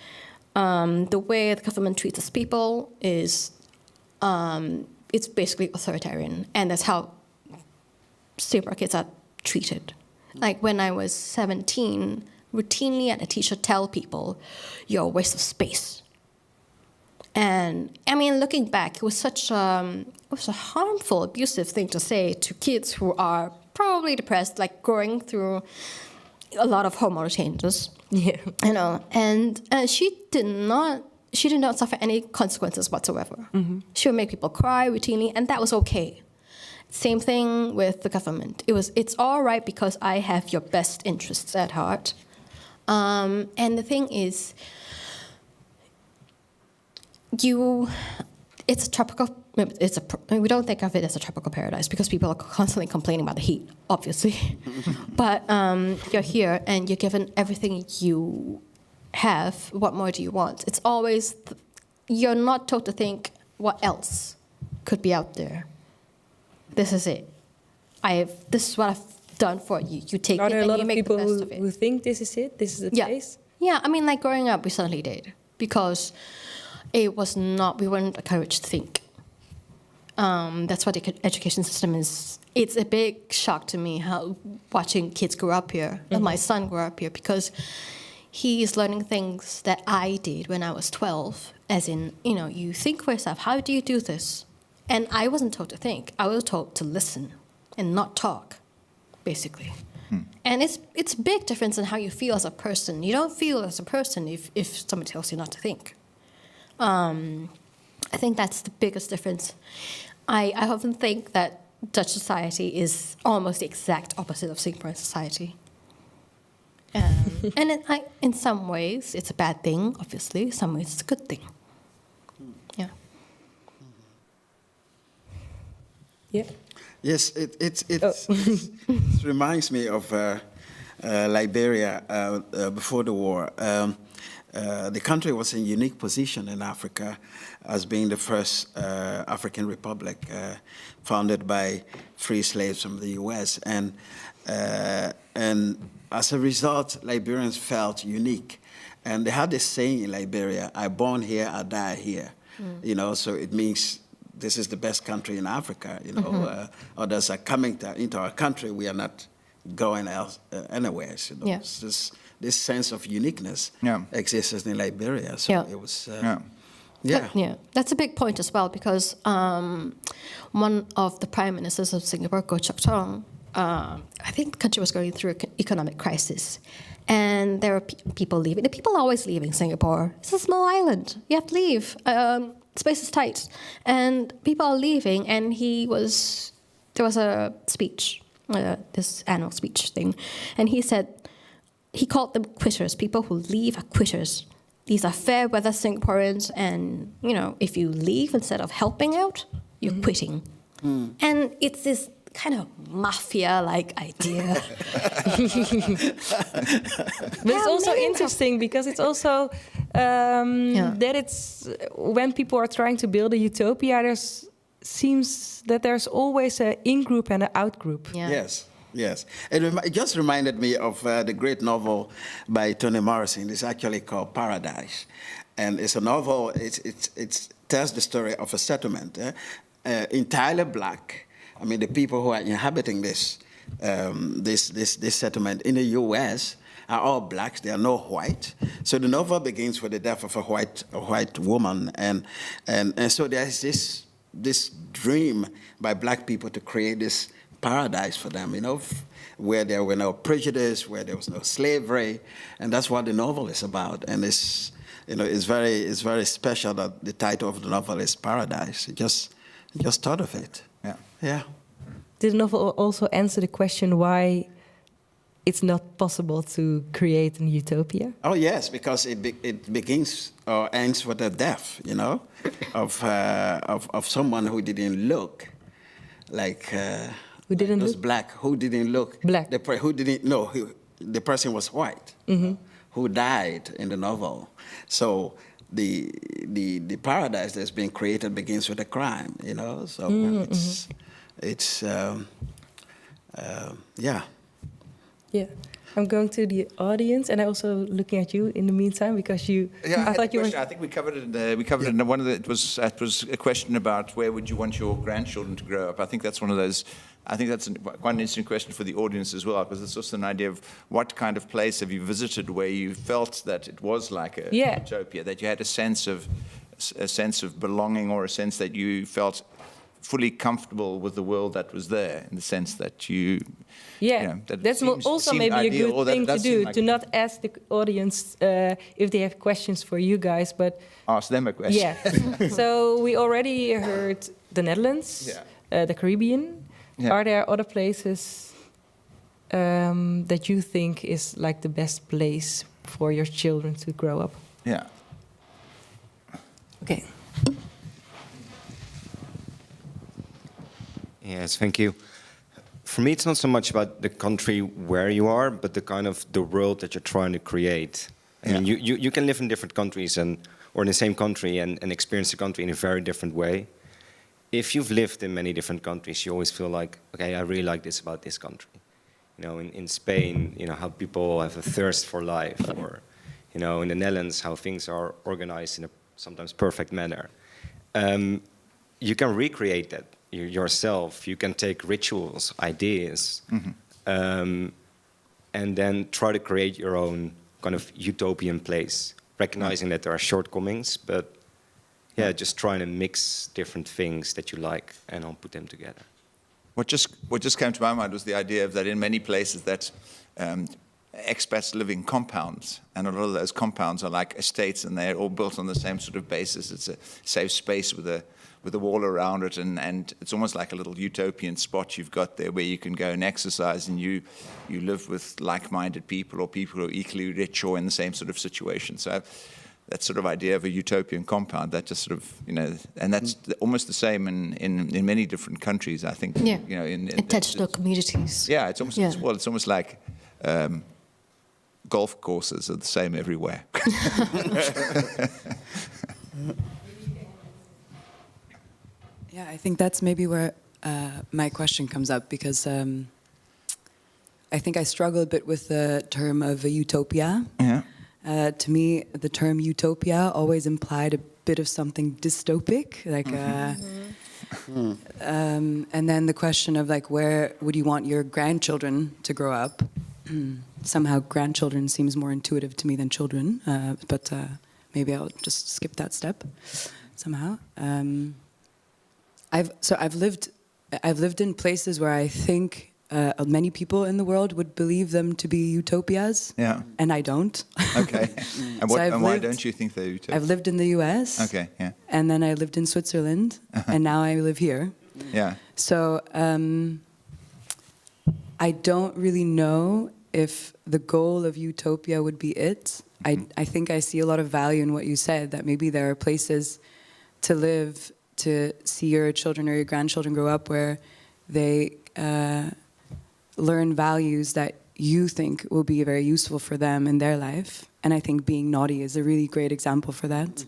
the way the government treats its people is it's basically authoritarian, and that's how Singapore kids are treated. Like when I was 17, routinely a teacher tell people, "You're a waste of space." And I mean, looking back, it was a harmful, abusive thing to say to kids who are probably depressed, like going through a lot of hormonal changes. Yeah, And she did not suffer any consequences whatsoever. She would make people cry routinely, and that was okay. Same thing with the government. It's all right because I have your best interests at heart. And the thing is, it's a tropical. We don't think of it as a tropical paradise because people are constantly complaining about the heat, obviously. But you're here and you're given everything you have. What more do you want? It's always you're not told to think what else could be out there. This is it. This is what I've done for you. You take Are it there a and lot you of make the people best of it. who think this is it? This is the place? Yeah, I mean, like growing up, we certainly did because it was not. We weren't encouraged to think. That's what the education system is. It's a big shock to me how watching kids grow up here, and my son grew up here, because he is learning things that I did when I was 12. As in, you think for yourself, how do you do this? And I wasn't told to think. I was told to listen and not talk, basically. And it's a big difference in how you feel as a person. You don't feel as a person if somebody tells you not to think. I think that's the biggest difference. I often think that Dutch society is almost the exact opposite of Singaporean society. And in some ways, it's a bad thing, obviously. In some ways, it's a good thing. Yeah. Yeah. Yes, it reminds me of Liberia before the war. The country was in a unique position in Africa as being the first African republic founded by free slaves from the U.S. And as a result, Liberians felt unique. And they had this saying in Liberia, "I born here, I die here." So it means this is the best country in Africa. Others are coming into our country, we are not going else anywhere. Yeah. This sense of uniqueness exists in Liberia. So it was, That's a big point as well, because one of the prime ministers of Singapore, Goh Chok Tong, I think the country was going through an economic crisis. And there were people leaving. The people are always leaving Singapore. It's a small island. You have to leave. Space is tight. And people are leaving, and there was a speech, this annual speech thing, and he called them quitters. People who leave are quitters. These are fair weather Singaporeans, and if you leave instead of helping out, you're quitting. And it's this kind of mafia-like idea. But it's also interesting because it's also that it's when people are trying to build a utopia, seems that there's always an in-group and an out-group. Yeah. Yes. It just reminded me of the great novel by Toni Morrison. It's actually called Paradise. And it's a novel, it tells the story of a settlement, entirely black. I mean, the people who are inhabiting this settlement in the U.S. are all blacks. They are no white. So the novel begins with the death of a white woman, and so there is this dream by black people to create this paradise for them, where there were no prejudice, where there was no slavery, and that's what the novel is about. And it's very special that the title of the novel is Paradise. Just thought of it. Yeah. Did the novel also answer the question why it's not possible to create a utopia? Oh yes, because it begins or ends with the death, of someone who didn't look like who didn't look black, who didn't look black, who didn't know the person was white, who died in the novel. So the paradise that's being created begins with a crime, So it's yeah. Yeah. I'm going to the audience, and I also looking at you in the meantime because you. Yeah, I thought you were. I think we covered it. We covered it in one of the. It was a question about where would you want your grandchildren to grow up. I think that's one of those. I think that's quite an interesting question for the audience as well, because it's also an idea of what kind of place have you visited where you felt that it was like a utopia, that you had a sense of belonging, or a sense that you felt fully comfortable with the world that was there, in the sense that you. Yeah, that's also maybe a good thing to do, to not ask the audience if they have questions for you guys, but ask them a question. Yeah. So we already heard the Netherlands, the Caribbean. Yeah. Are there other places that you think is like the best place for your children to grow up? Yeah. Okay. Yes, thank you. For me, it's not so much about the country where you are, but the kind of the world that you're trying to create. I mean, you can live in different countries or in the same country and experience the country in a very different way. If you've lived in many different countries, you always feel like, okay, I really like this about this country. You know, in Spain, you know, how people have a thirst for life, or, you know, in the Netherlands, how things are organized in a sometimes perfect manner. You can recreate that yourself. You can take rituals, ideas, and then try to create your own kind of utopian place, recognizing that there are shortcomings, but yeah, just trying to mix different things that you like and all put them together. What just came to my mind was the idea of that in many places that expats live in compounds, and a lot of those compounds are like estates, and they're all built on the same sort of basis. It's a safe space with a wall around it, and it's almost like a little utopian spot you've got there where you can go and exercise, and you live with like-minded people or people who are equally rich or in the same sort of situation. So that sort of idea of a utopian compound, that just sort of, you know, and that's almost the same in many different countries, I think. Yeah. You know, intentional communities. Yeah, it's almost it's almost like golf courses are the same everywhere. Yeah, I think that's maybe where my question comes up, because I think I struggle a bit with the term of a utopia. Yeah. To me, the term utopia always implied a bit of something dystopic, like, and then the question of like, where would you want your grandchildren to grow up? Somehow, grandchildren seems more intuitive to me than children, but maybe I'll just skip that step somehow. I've lived in places where I think many people in the world would believe them to be utopias, and I don't. Okay. And, why don't you think they're utopias? I've lived in the US. Okay, yeah. And then I lived in Switzerland, and now I live here. Yeah. So I don't really know if the goal of utopia would be it. I think I see a lot of value in what you said, that maybe there are places to live, to see your children or your grandchildren grow up where they learn values that you think will be very useful for them in their life. And I think being naughty is a really great example for that.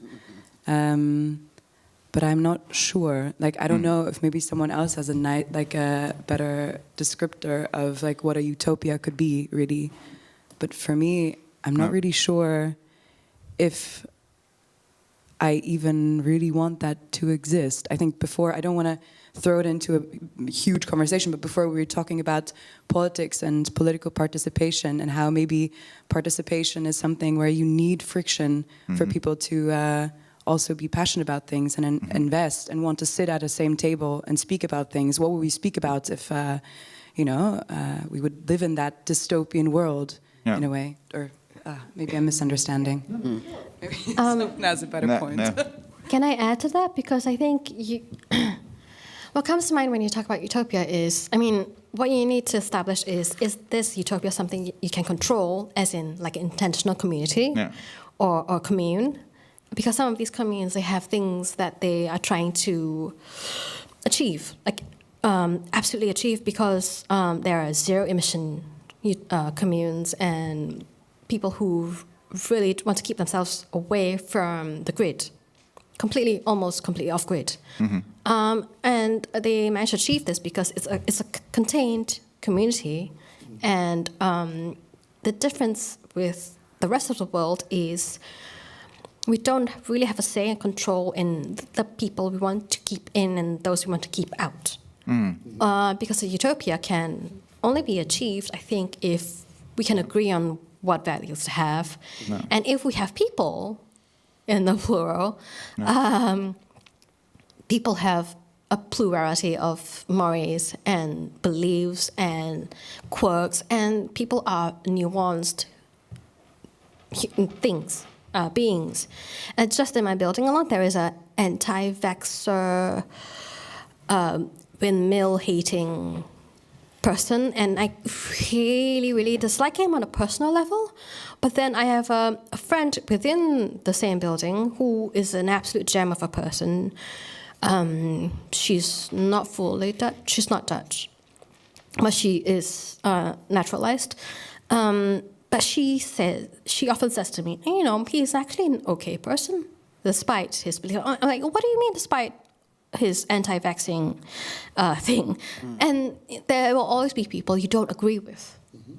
But I'm not sure. Like, I don't know if maybe someone else has a better descriptor of like what a utopia could be, really. But for me, I'm not really sure if I even really want that to exist. I think before, I don't want to throw it into a huge conversation, but before we were talking about politics and political participation and how maybe participation is something where you need friction for people to also be passionate about things and invest and want to sit at the same table and speak about things. What would we speak about if, we would live in that dystopian world in a way? Or maybe I'm misunderstanding. Maybe now's a better point. No. Can I add to that? Because I think what comes to mind when you talk about utopia is, I mean, what you need to establish is this utopia something you can control, as in like an intentional community or commune? Because some of these communes, they have things that they are trying to achieve, like absolutely achieve, because there are zero emission communes and people who really want to keep themselves away from the grid, almost completely off grid. And they managed to achieve this because it's a contained community, and the difference with the rest of the world is we don't really have a say and control in the people we want to keep in and those we want to keep out. Because a utopia can only be achieved, I think, if we can agree on what values to have. No. And if we have people, in the plural, people have a plurality of mores and beliefs and quirks, and people are nuanced things. Beings. And just in my building alone, there is an anti-vaxxer, windmill-hating person, and I really, really dislike him on a personal level. But then I have a friend within the same building who is an absolute gem of a person, She's not fully Dutch. She's not Dutch, but she is naturalized. But she often says to me, he's actually an okay person, despite his belief. I'm like, what do you mean, despite his anti-vaxxing thing? And there will always be people you don't agree with.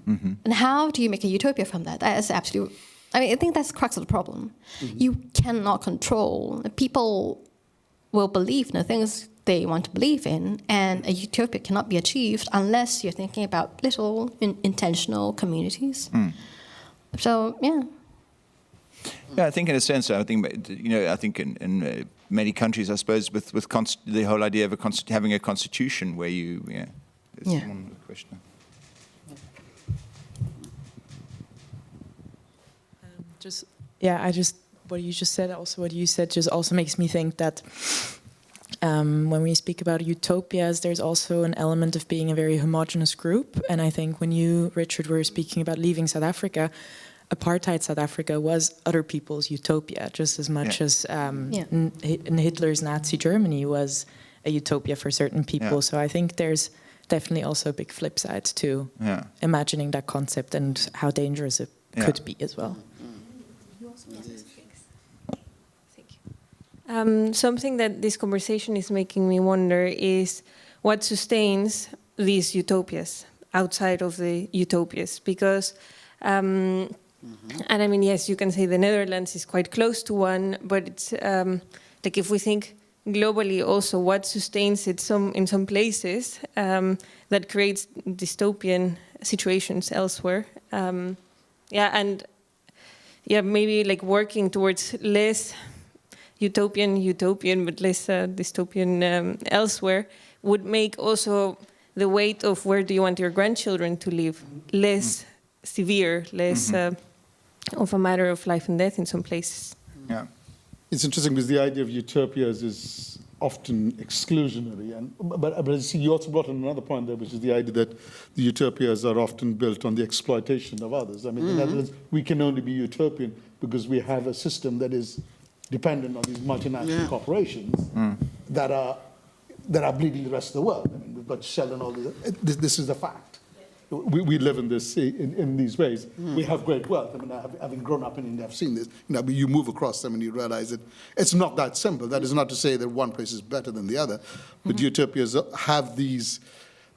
Mm-hmm. And how do you make a utopia from that? That is absolutely. I think that's the crux of the problem. Mm-hmm. You cannot control. People will believe in the things they want to believe in, and a utopia cannot be achieved unless you're thinking about little intentional communities. So, yeah. Yeah, I think in a sense, I think in many countries, I suppose, with the whole idea of having a constitution where you, there's one question. What you just said, also what you said, just also makes me think that when we speak about utopias, there's also an element of being a very homogenous group. And I think when you, Richard, were speaking about leaving South Africa, South Africa was other people's utopia, just as much as in Hitler's Nazi Germany was a utopia for certain people. Yeah. So I think there's definitely also a big flip side to imagining that concept and how dangerous it could be as well. Something that this conversation is making me wonder is what sustains these utopias outside of the utopias, because and I mean, yes, you can say the Netherlands is quite close to one, but it's like if we think globally also, what sustains it in some places that creates dystopian situations elsewhere. Maybe like working towards less utopian, but less dystopian elsewhere would make also the weight of where do you want your grandchildren to live less severe, less of a matter of life and death in some places. Yeah, it's interesting because the idea of utopias is often exclusionary, but you also brought in another point there, which is the idea that the utopias are often built on the exploitation of others. I mean, in the Netherlands, we can only be utopian because we have a system that is dependent on these multinational corporations that are bleeding the rest of the world. I mean, we've got Shell and all this. This is a fact. We live in this in these ways. We have great wealth. I mean, having grown up in India, I've seen this. You move across them and you realize that it's not that simple. That is not to say that one place is better than the other, but utopias have these.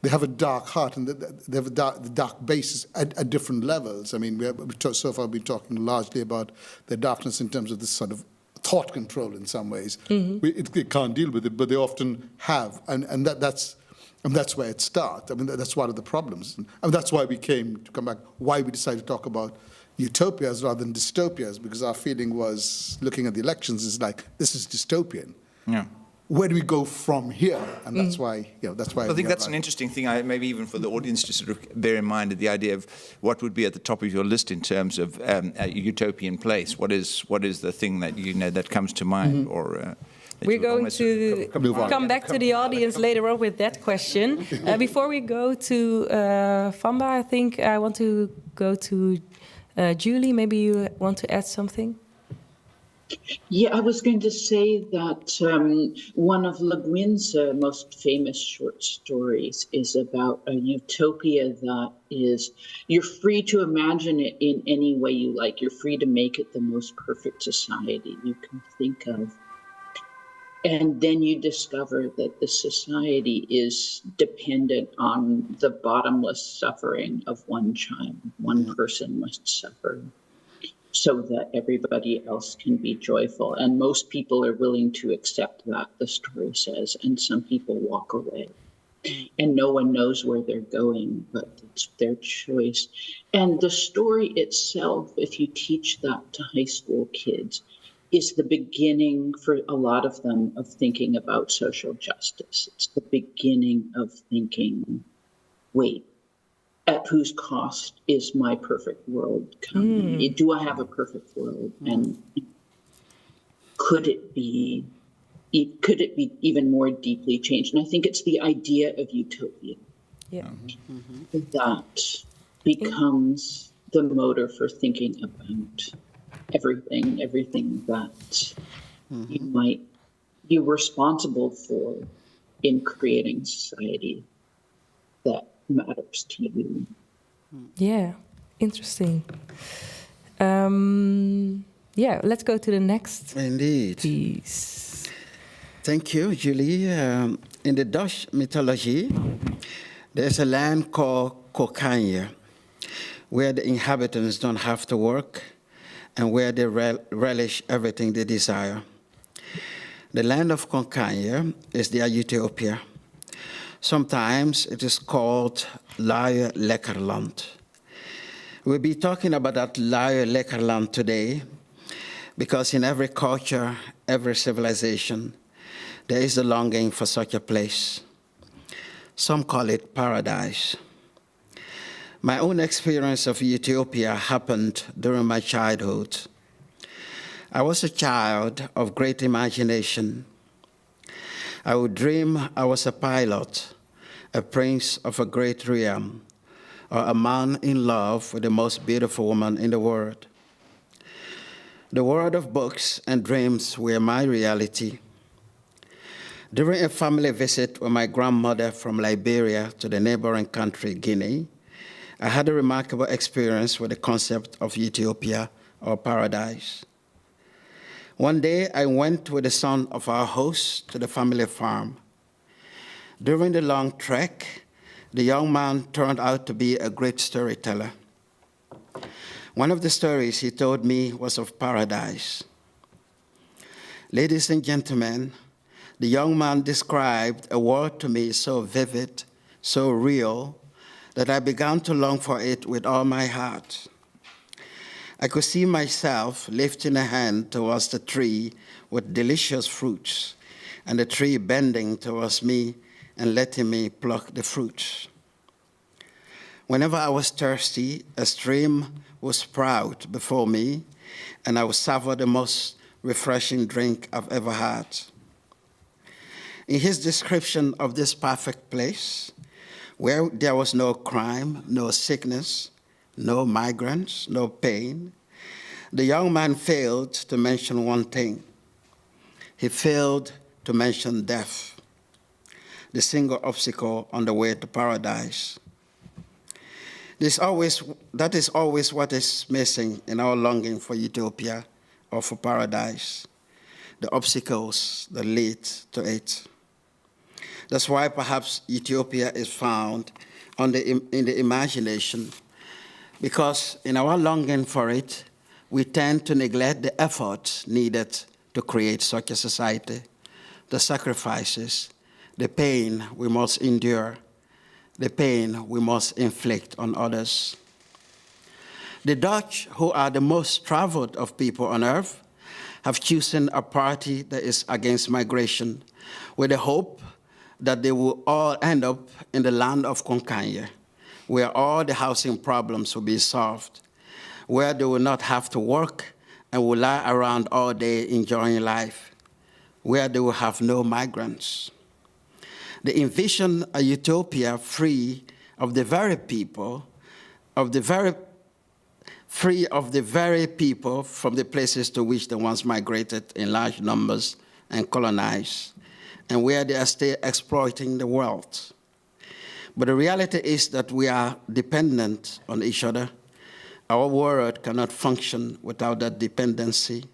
They have a dark heart and they have the dark bases at different levels. I mean, we've so far been talking largely about the darkness in terms of this sort of thought control in some ways. It can't deal with it, but they often have, and that's where it starts. I mean, that's one of the problems. And that's why why we decided to talk about utopias rather than dystopias, because our feeling was, looking at the elections, is like, this is dystopian. Yeah. Where do we go from here? And that's why, that's why. I think that's an interesting thing, maybe even for the audience to sort of bear in mind, the idea of what would be at the top of your list in terms of a utopian place. What is the thing that that comes to mind, or? We're going to come back to the audience later on with that question. Before we go to Vamba, I think I want to go to Julie. Maybe you want to add something? Yeah, I was going to say that one of Le Guin's most famous short stories is about a utopia that is, you're free to imagine it in any way you like. You're free to make it the most perfect society you can think of. And then you discover that the society is dependent on the bottomless suffering of one child. One person must suffer so that everybody else can be joyful. And most people are willing to accept that, the story says, and some people walk away. And no one knows where they're going, but it's their choice. And the story itself, if you teach that to high school kids, is the beginning for a lot of them of thinking about social justice. It's the beginning of thinking, wait, at whose cost is my perfect world coming? Do I have a perfect world? And could it be even more deeply changed? And I think it's the idea of utopia that becomes the motor for thinking about everything that you you're responsible for in creating society that matters to you. Yeah, interesting. Yeah, let's go to the next piece. Thank you, Julie. In the Dutch mythology, there's a land called Kokanje, where the inhabitants don't have to work and where they relish everything they desire. The land of Kokanje is their Utopia. Sometimes it is called Luie Lekkerland. We'll be talking about that Luie Lekkerland today because in every culture, every civilization, there is a longing for such a place. Some call it paradise. My own experience of Utopia happened during my childhood. I was a child of great imagination. I would dream I was a pilot, a prince of a great realm, or a man in love with the most beautiful woman in the world. The world of books and dreams were my reality. During a family visit with my grandmother from Liberia to the neighboring country, Guinea, I had a remarkable experience with the concept of Utopia or paradise. One day, I went with the son of our host to the family farm. During the long trek, the young man turned out to be a great storyteller. One of the stories he told me was of paradise. Ladies and gentlemen, the young man described a world to me so vivid, so real, that I began to long for it with all my heart. I could see myself lifting a hand towards the tree with delicious fruits, and the tree bending towards me and letting me pluck the fruits. Whenever I was thirsty, a stream would sprout before me, and I would savor the most refreshing drink I've ever had. In his description of this perfect place, where there was no crime, no sickness, no migrants, no pain, the young man failed to mention one thing. He failed to mention death, the single obstacle on the way to paradise. That is always what is missing in our longing for Utopia or for paradise, the obstacles that lead to it. That's why perhaps Utopia is found in the imagination, because in our longing for it, we tend to neglect the efforts needed to create such a society, the sacrifices, the pain we must endure, the pain we must inflict on others. The Dutch, who are the most traveled of people on earth, have chosen a party that is against migration with the hope that they will all end up in the land of Kokanje, where all the housing problems will be solved, where they will not have to work and will lie around all day enjoying life, where they will have no migrants. They envision a utopia free of the very people, free of the very people from the places to which they once migrated in large numbers and colonized, and where they are still exploiting the world. But the reality is that we are dependent on each other. Our world cannot function without that dependency.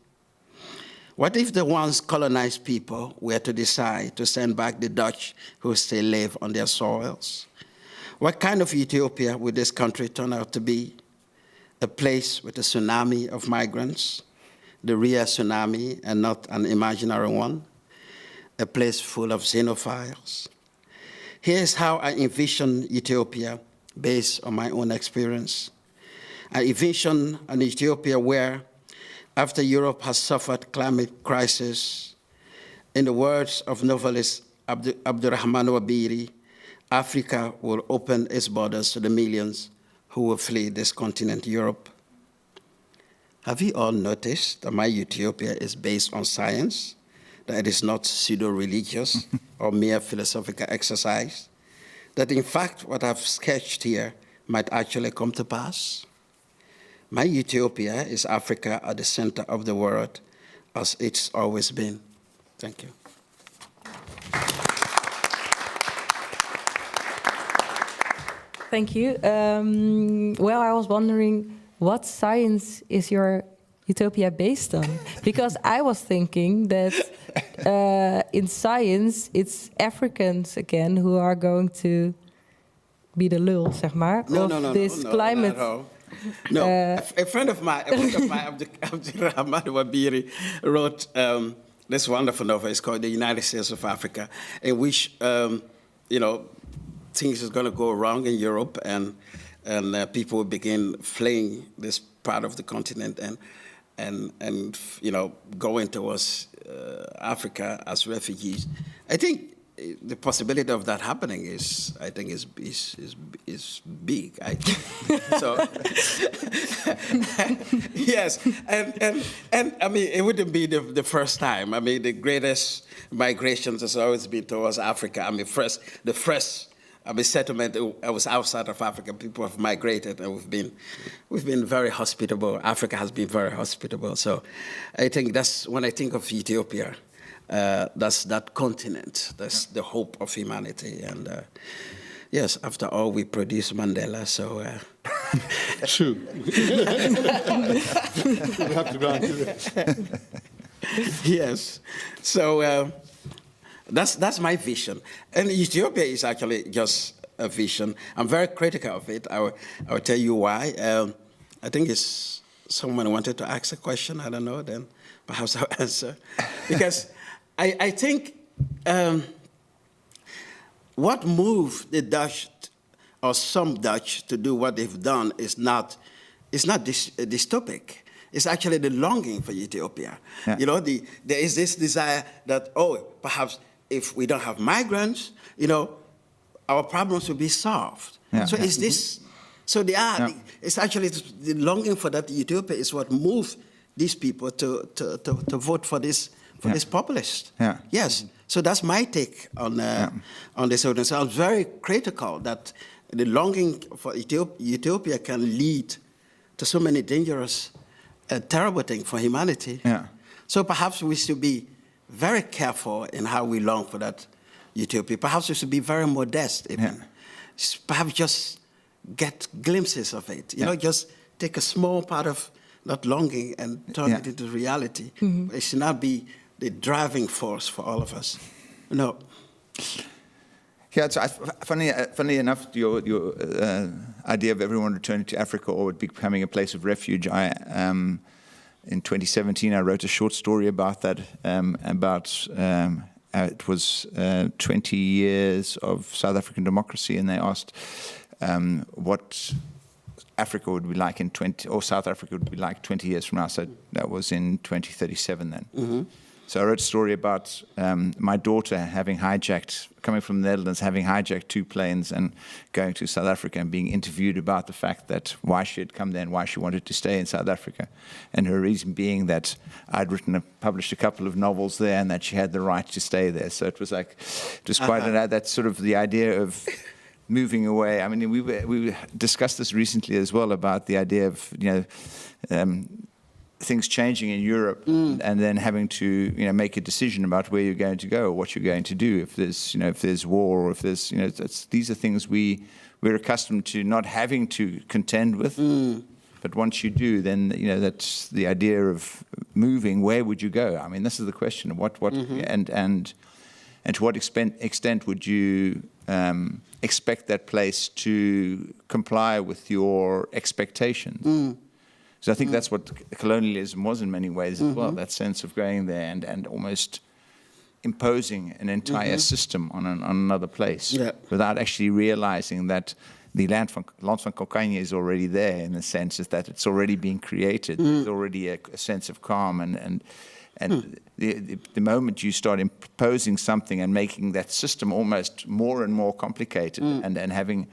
What if the once colonized people were to decide to send back the Dutch who still live on their soils? What kind of Utopia would this country turn out to be? A place with a tsunami of migrants, the real tsunami and not an imaginary one? A place full of Xenophiles? Here's how I envision Utopia based on my own experience. I envision an Utopia where, after Europe has suffered climate crisis, in the words of novelist Abdurrahman Wabiri, Africa will open its borders to the millions who will flee this continent, Europe. Have you all noticed that my Utopia is based on science, that it is not pseudo-religious or mere philosophical exercise, that in fact what I've sketched here might actually come to pass? My Utopia is Africa at the center of the world, as it's always been. Thank you. Thank you. Well, I was wondering, what science is your utopia based on? Because I was thinking that in science, it's Africans again who are going to be the lul, zeg maar, of this climate. No, a friend of mine, Abdurrahman Wabiri, wrote this wonderful novel. It's called The United States of Africa, in which, things is going to go wrong in Europe, and people will begin fleeing this part of the continent and going towards Africa as refugees. I think the possibility of that happening is big. I think. So yes, and I mean it wouldn't be the first time. I mean the greatest migrations has always been towards Africa. I mean the first settlement was outside of Africa. People have migrated, and we've been very hospitable. Africa has been very hospitable. So I think that's when I think of Utopia. That's that continent. That's the hope of humanity. And yes, after all, we produce Mandela. So true. We have to grant you that. Yes. So that's my vision. And Utopia is actually just a vision. I'm very critical of it. I will tell you why. I think it's someone wanted to ask a question. I don't know. Then perhaps I'll answer because. I think what moved the Dutch, or some Dutch, to do what they've done is not dystopic. It's actually the longing for Utopia. Yeah. There is this desire that, perhaps if we don't have migrants, our problems will be solved. Yeah. So is this? So they are. Yeah. It's actually the longing for that Utopia is what moved these people to vote for this. For this populist. Yeah. Yes. So that's my take on this. So I'm very critical that the longing for Utopia can lead to so many dangerous, terrible things for humanity. Yeah. So perhaps we should be very careful in how we long for that Utopia. Perhaps we should be very modest even. Yeah. Perhaps just get glimpses of it. Just take a small part of that longing and turn it into reality. Mm-hmm. It should not be the driving force for all of us. No. Yeah, so funnily enough, your idea of everyone returning to Africa or becoming a place of refuge, in 2017 I wrote a short story about that, it was 20 years of South African democracy, and they asked what Africa would be like South Africa would be like 20 years from now. So that was in 2037 then. Mm-hmm. So I wrote a story about my daughter coming from the Netherlands, having hijacked 2 planes and going to South Africa and being interviewed about the fact that why she had come there and why she wanted to stay in South Africa. And her reason being that I'd published a couple of novels there and that she had the right to stay there. So it was quite that's sort of the idea of moving away. I mean, we discussed this recently as well about the idea of, things changing in Europe and then having to make a decision about where you're going to go or what you're going to do if there's war or if there's these are things we're accustomed to not having to contend with. But once you do, then that's the idea of moving. Where would you go? I mean, this is the question of what and to what extent would you expect that place to comply with your expectations? So I think that's what colonialism was in many ways as well, that sense of going there and almost imposing an entire system on another place without actually realizing that the land van Kokanje is already there in the sense that it's already being created. There's already a sense of calm and the moment you start imposing something and making that system almost more and more complicated and having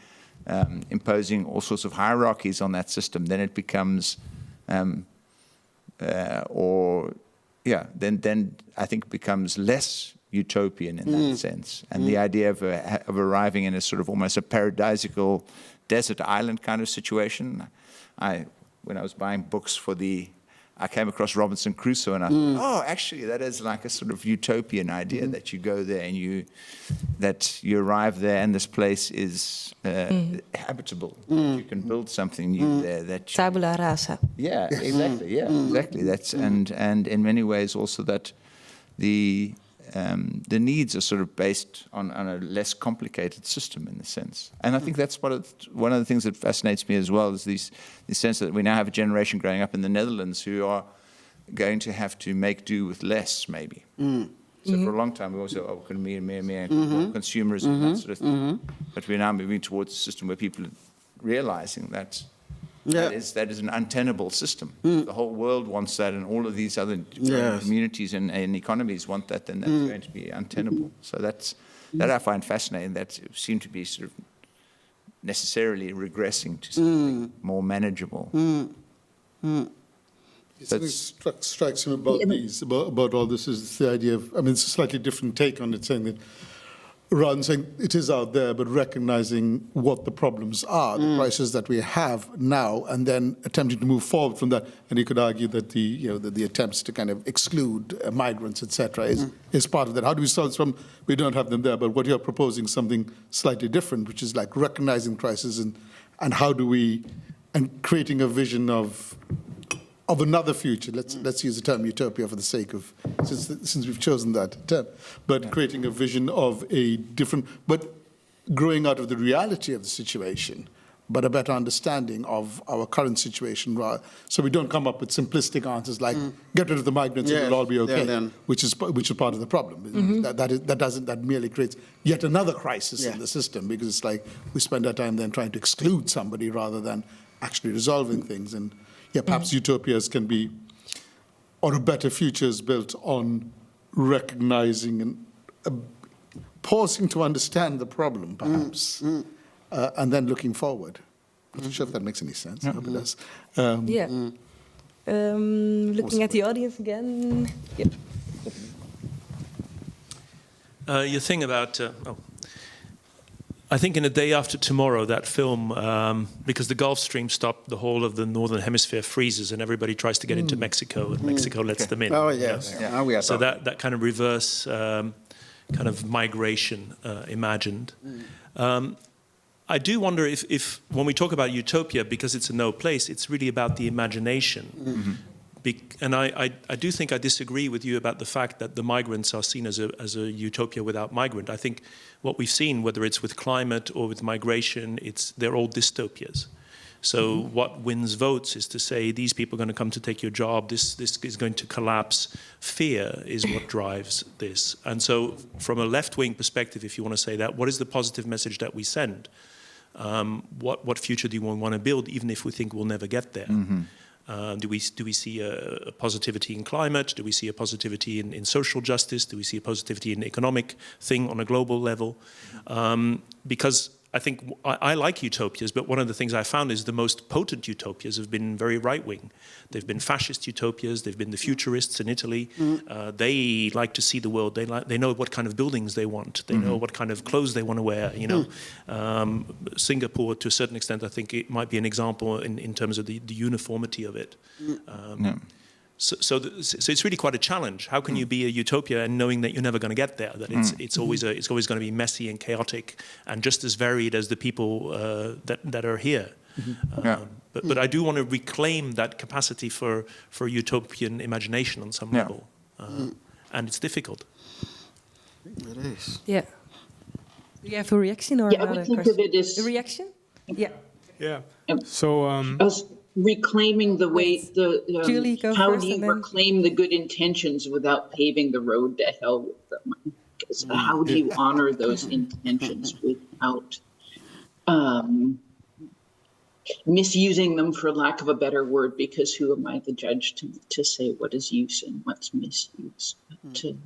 imposing all sorts of hierarchies on that system, then it becomes then I think it becomes less utopian in that sense. And the idea of arriving in a sort of almost a paradisical desert island kind of situation. When I was buying books for the I came across Robinson Crusoe, and I thought, oh, actually, that is like a sort of utopian idea that you go there and you arrive there, and this place is habitable. You can build something new there. That Tabula rasa. Yeah, exactly. Yeah, exactly. That's and in many ways also that the needs are sort of based on a less complicated system in a sense. And I think that's one of the things that fascinates me as well is the sense that we now have a generation growing up in the Netherlands who are going to have to make do with less, maybe. So for a long time we always said, oh, consumerism and that sort of thing. But we're now moving towards a system where people are realizing that that is an untenable system. The whole world wants that, and all of these other communities and economies want that, then that's going to be untenable. So that I find fascinating, that seem to be sort of necessarily regressing to something more manageable. Something strikes me about all this is the idea of, I mean, it's a slightly different take on it, saying that rather than saying it is out there, but recognizing what the problems are, the crises that we have now, and then attempting to move forward from that. And you could argue that the attempts to kind of exclude migrants, etc., is part of that. How do we solve this problem? We don't have them there, but what you're proposing is something slightly different, which is like recognizing crisis and how do we, and creating a vision of another future. Let's use the term utopia for the sake of, since we've chosen that term, but creating a vision of a different, but growing out of the reality of the situation, but a better understanding of our current situation. So we don't come up with simplistic answers like get rid of the migrants and it'll all be okay, which is part of the problem. That merely creates yet another crisis in the system, because it's like we spend our time then trying to exclude somebody rather than actually resolving things. And perhaps utopias can be, or a better future is built on recognizing and pausing to understand the problem, perhaps, and then looking forward. I'm not sure if that makes any sense. I hope it does. Looking at the audience again. Your thing about... I think in A Day After Tomorrow, that film, because the Gulf Stream stopped, the whole of the northern hemisphere freezes and everybody tries to get into Mexico, and Mexico lets them in. Oh, yes. So that kind of reverse kind of migration imagined. I do wonder if when we talk about utopia, because it's a no place, it's really about the imagination. And I do think I disagree with you about the fact that the migrants are seen as a utopia without migrant. I think what we've seen, whether it's with climate or with migration, they're all dystopias. So what wins votes is to say these people are going to come to take your job, this is going to collapse. Fear is what drives this. And so from a left-wing perspective, if you want to say that, what is the positive message that we send? What future do we want to build, even if we think we'll never get there? Do we see a positivity in climate? Do we see a positivity in social justice? Do we see a positivity in economic thing on a global level? Because I think I like utopias, but one of the things I found is the most potent utopias have been very right-wing. They've been fascist utopias. They've been the futurists in Italy. They like to see the world. They know what kind of buildings they want. They know what kind of clothes they want to wear. Singapore, to a certain extent, I think it might be an example in terms of the uniformity of it. So it's really quite a challenge. How can you be a utopia and knowing that you're never going to get there? That it's always going to be messy and chaotic and just as varied as the people that are here. But I do want to reclaim that capacity for utopian imagination on some level, and it's difficult. It is. Yeah. Do you have a reaction or another question? A reaction? Yeah. Yeah. So. Reclaiming the way how do you reclaim the good intentions without paving the road to hell with them? Because how do you honor those intentions without misusing them, for lack of a better word? Because who am I, the judge, to say what is use and what's misuse? To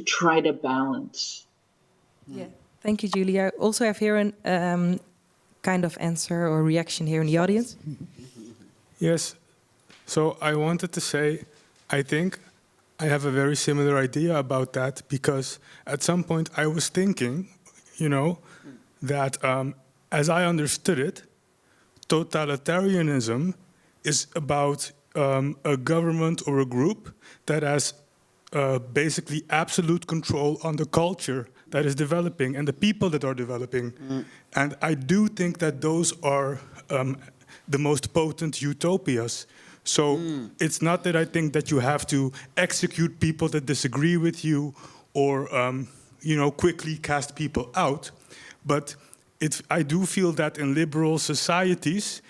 try to balance. Yeah, thank you, Julie. I also have here an kind of answer or reaction here in the audience. Yes. So I wanted to say, I think I have a very similar idea about that, because at some point I was thinking, that as I understood it, totalitarianism is about a government or a group that has basically absolute control on the culture that is developing and the people that are developing. And I do think that those are the most potent utopias. So it's not that I think that you have to execute people that disagree with you or quickly cast people out, but I do feel that in liberal societies,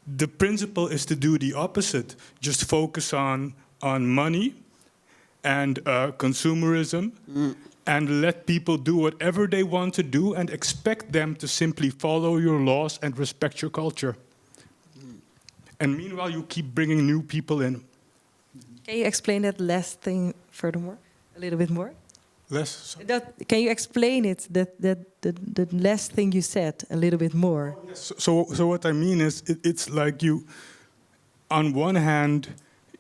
the principle is to do the opposite. Just focus on money and consumerism, and let people do whatever they want to do and expect them to simply follow your laws and respect your culture. And meanwhile, you keep bringing new people in. Can you explain that last thing furthermore, a little bit more? Can you explain it, the last thing you said, a little bit more? So what I mean is, it's like you, on one hand,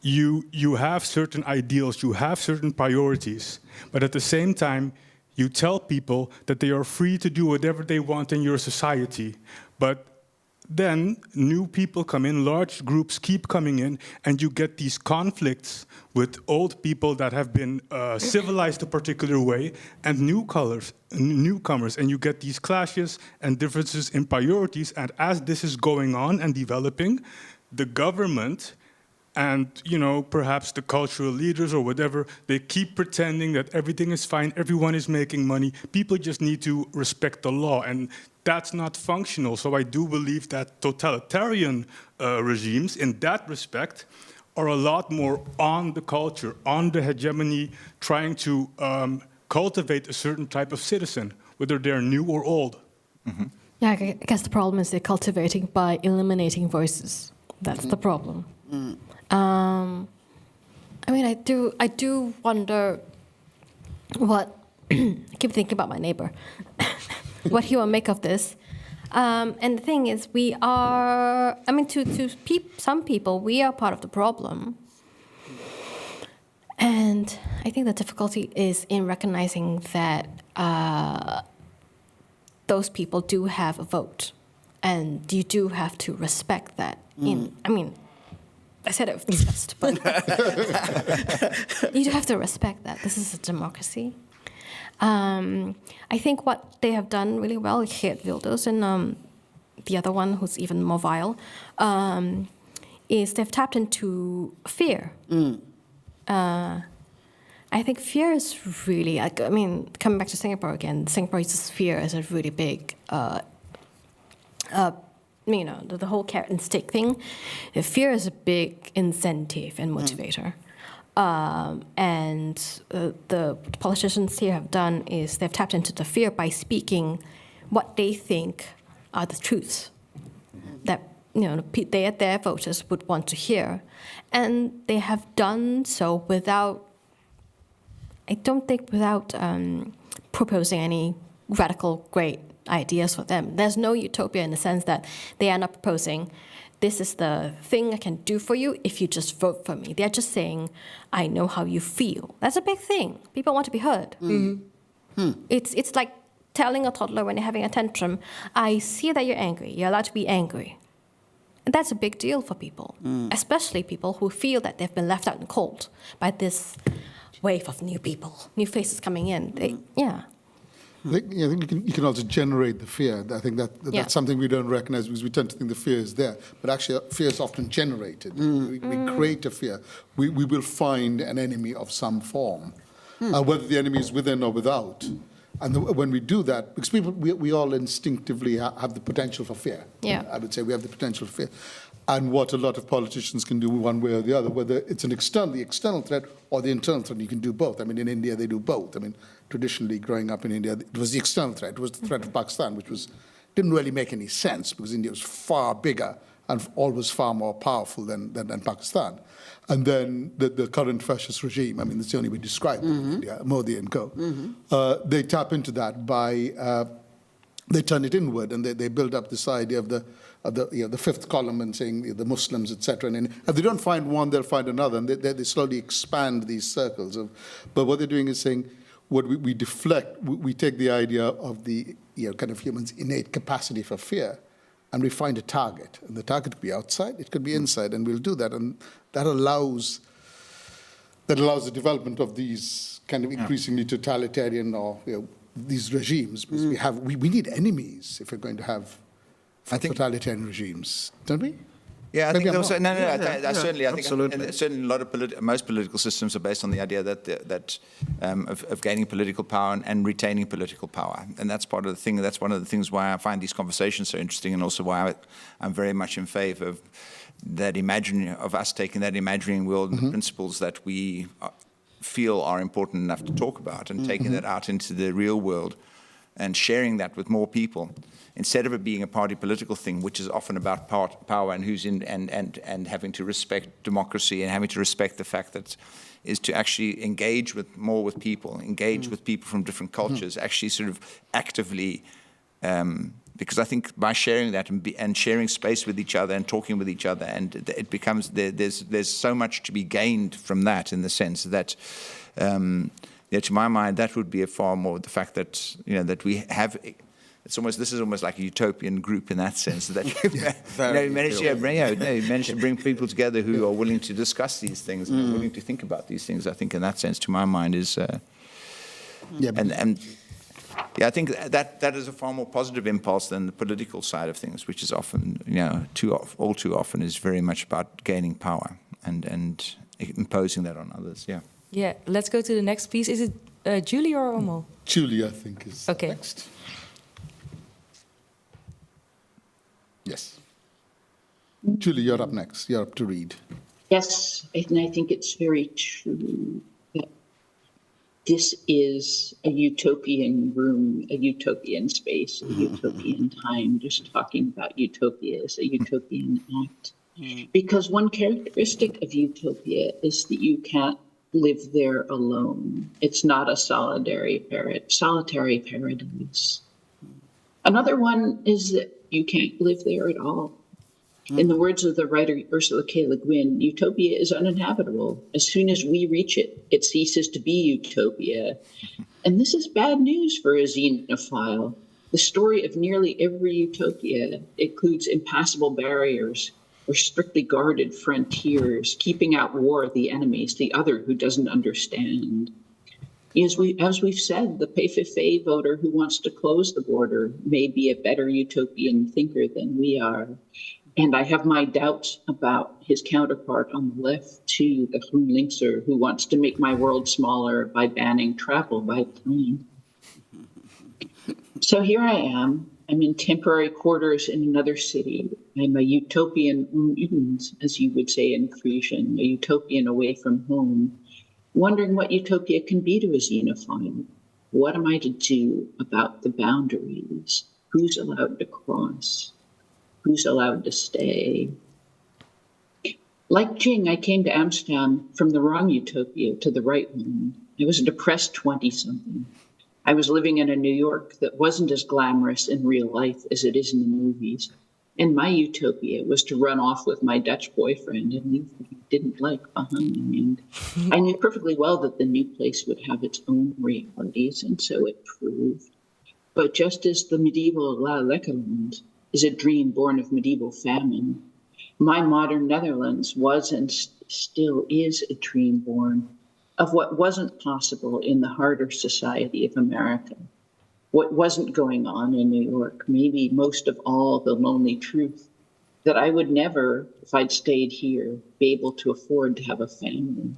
you have certain ideals, you have certain priorities, but at the same time, you tell people that they are free to do whatever they want in your society. But then new people come in, large groups keep coming in, and you get these conflicts with old people that have been civilized a particular way and newcomers, and you get these clashes and differences in priorities. And as this is going on and developing, the government and perhaps the cultural leaders or whatever, they keep pretending that everything is fine, everyone is making money, people just need to respect the law, and that's not functional. So I do believe that totalitarian regimes, in that respect, are a lot more on the culture, on the hegemony, trying to cultivate a certain type of citizen, whether they're new or old. Mm-hmm. Yeah, I guess the problem is they're cultivating by eliminating voices. That's the problem. I mean, I do wonder what. I keep thinking about my neighbor. What he will make of this. And the thing is, we are. I mean, to some people, we are part of the problem. And I think the difficulty is in recognizing that those people do have a vote, and you do have to respect that. I mean, I said it with disgust, but you do have to respect that. This is a democracy. I think what they have done really well, Geert Wilders and the other one who's even more vile, is they've tapped into fear. I think fear is really, I mean, coming back to Singapore again, Singapore uses fear as a really big, the whole carrot and stick thing. Fear is a big incentive and motivator. And the politicians here have done is they've tapped into the fear by speaking what they think are the truths that their voters would want to hear, and they have done so without proposing any radical great ideas for them. There's no utopia in the sense that they are not proposing, this is the thing I can do for you if you just vote for me. They're just saying, I know how you feel. That's a big thing. People want to be heard. It's like telling a toddler when they're having a tantrum, I see that you're angry. You're allowed to be angry. And that's a big deal for people, especially people who feel that they've been left out in the cold by this wave of new people, new faces coming in. I think you can also generate the fear. I think that's something we don't recognize because we tend to think the fear is there. But actually, fear is often generated. We create a fear. We will find an enemy of some form, whether the enemy is within or without. And when we do that, because we all instinctively have the potential for fear. Yeah. I would say we have the potential for fear. And what a lot of politicians can do one way or the other, whether it's the external threat or the internal threat, you can do both. I mean, in India, they do both. I mean, traditionally, growing up in India, it was the external threat. It was the threat of Pakistan, which didn't really make any sense because India was far bigger and always far more powerful than Pakistan. And then the current fascist regime, I mean, that's the only way to describe India, Modi and co. They tap into that by, they turn it inward and they build up this idea of the fifth column and saying the Muslims, etc. And if they don't find one, they'll find another. And they slowly expand these circles. But what they're doing is saying, what we deflect, we take the idea of the kind of human's innate capacity for fear, and we find a target. And the target could be outside, it could be inside, and we'll do that. And that allows the development of these kind of increasingly totalitarian or these regimes. Because we need enemies if we're going to have totalitarian regimes, don't we? Yeah, I Maybe think I'm also, wrong. certainly, I think absolutely. certainly a lot of most political systems are based on the idea that of gaining political power and retaining political power, and that's part of the thing. That's one of the things why I find these conversations so interesting, and also why I'm very much in favour of that imagining of us taking that imagining world and the principles that we feel are important enough to talk about and taking that out into the real world and sharing that with more people, instead of it being a party political thing, which is often about power and who's in and having to respect democracy and having to respect the fact that is to actually engage more with people, engage with people from different cultures, actually sort of actively, because I think by sharing that and sharing space with each other and talking with each other, and it becomes there's so much to be gained from that, in the sense that. To my mind, that would be a far more the fact that that we have. This is almost like a utopian group in that sense, that you manage to bring people together who are willing to discuss these things and are willing to think about these things. I think in that sense, to my mind, is I think that is a far more positive impulse than the political side of things, which is often all too often is very much about gaining power and imposing that on others. Yeah. Yeah, let's go to the next piece. Is it Julie or Omo? Julie, I think, is next. Yes. Julie, you're up next. You're up to read. Yes, and I think it's very true that this is a utopian room, a utopian space, a utopian time. Just talking about utopia is a utopian act. Because one characteristic of utopia is that you can't live there alone. It's not a solitary paradise. Another one is that you can't live there at all. In the words of the writer Ursula K. Le Guin, utopia is uninhabitable. As soon as we reach it, it ceases to be utopia. And this is bad news for a xenophile. The story of nearly every utopia includes impassable barriers or strictly guarded frontiers, keeping out war the enemies, the other who doesn't understand. As we've said, the Pay-Fifay voter who wants to close the border may be a better utopian thinker than we are. And I have my doubts about his counterpart on the left, too, the GroenLinkser, who wants to make my world smaller by banning travel by plane. So here I am. I'm in temporary quarters in another city. I'm a utopian, as you would say in Frisian, a utopian away from home, wondering what utopia can be to a xenophile. What am I to do about the boundaries? Who's allowed to cross? Who's allowed to stay? Like Jing, I came to Amsterdam from the wrong utopia to the right one. I was a depressed 20-something. I was living in a New York that wasn't as glamorous in real life as it is in the movies. And my utopia was to run off with my Dutch boyfriend and leave what he didn't like behind. And I knew perfectly well that the new place would have its own realities, and so it proved. But just as the medieval La Lekkerland is a dream born of medieval famine, my modern Netherlands was and still is a dream born of what wasn't possible in the harder society of America, what wasn't going on in New York, maybe most of all the lonely truth that I would never, if I'd stayed here, be able to afford to have a family.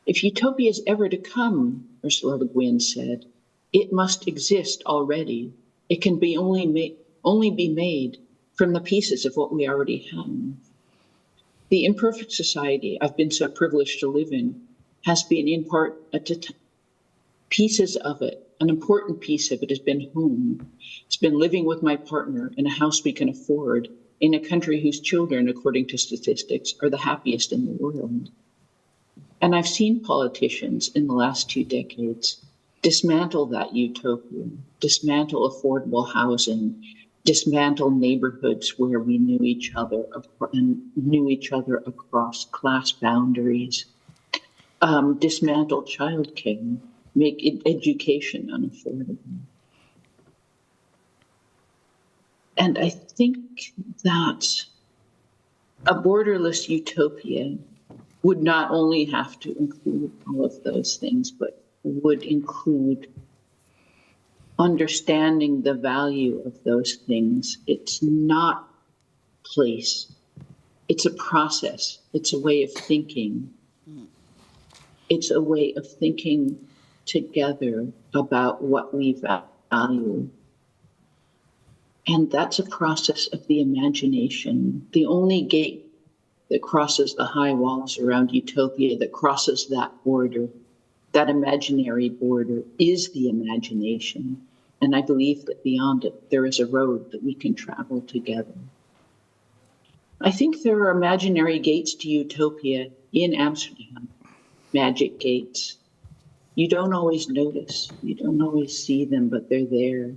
If utopia is ever to come, Ursula Le Guin said, it must exist already. It can be only be made from the pieces of what we already have. The imperfect society I've been so privileged to live in has been in part pieces of it. An important piece of it has been home. It's been living with my partner in a house we can afford, in a country whose children, according to statistics, are the happiest in the world. And I've seen politicians in the last 2 decades dismantle that utopia, dismantle affordable housing, dismantle neighborhoods where we knew each other and knew each other across class boundaries, dismantle childcare, make education unaffordable. And I think that a borderless utopia would not only have to include all of those things, but would include understanding the value of those things. It's not place. It's a process. It's a way of thinking. It's a way of thinking together about what we value. And that's a process of the imagination. The only gate that crosses the high walls around Utopia, that crosses that border, that imaginary border, is the imagination. And I believe that beyond it, there is a road that we can travel together. I think there are imaginary gates to Utopia in Amsterdam, magic gates. You don't always notice, you don't always see them, but they're there.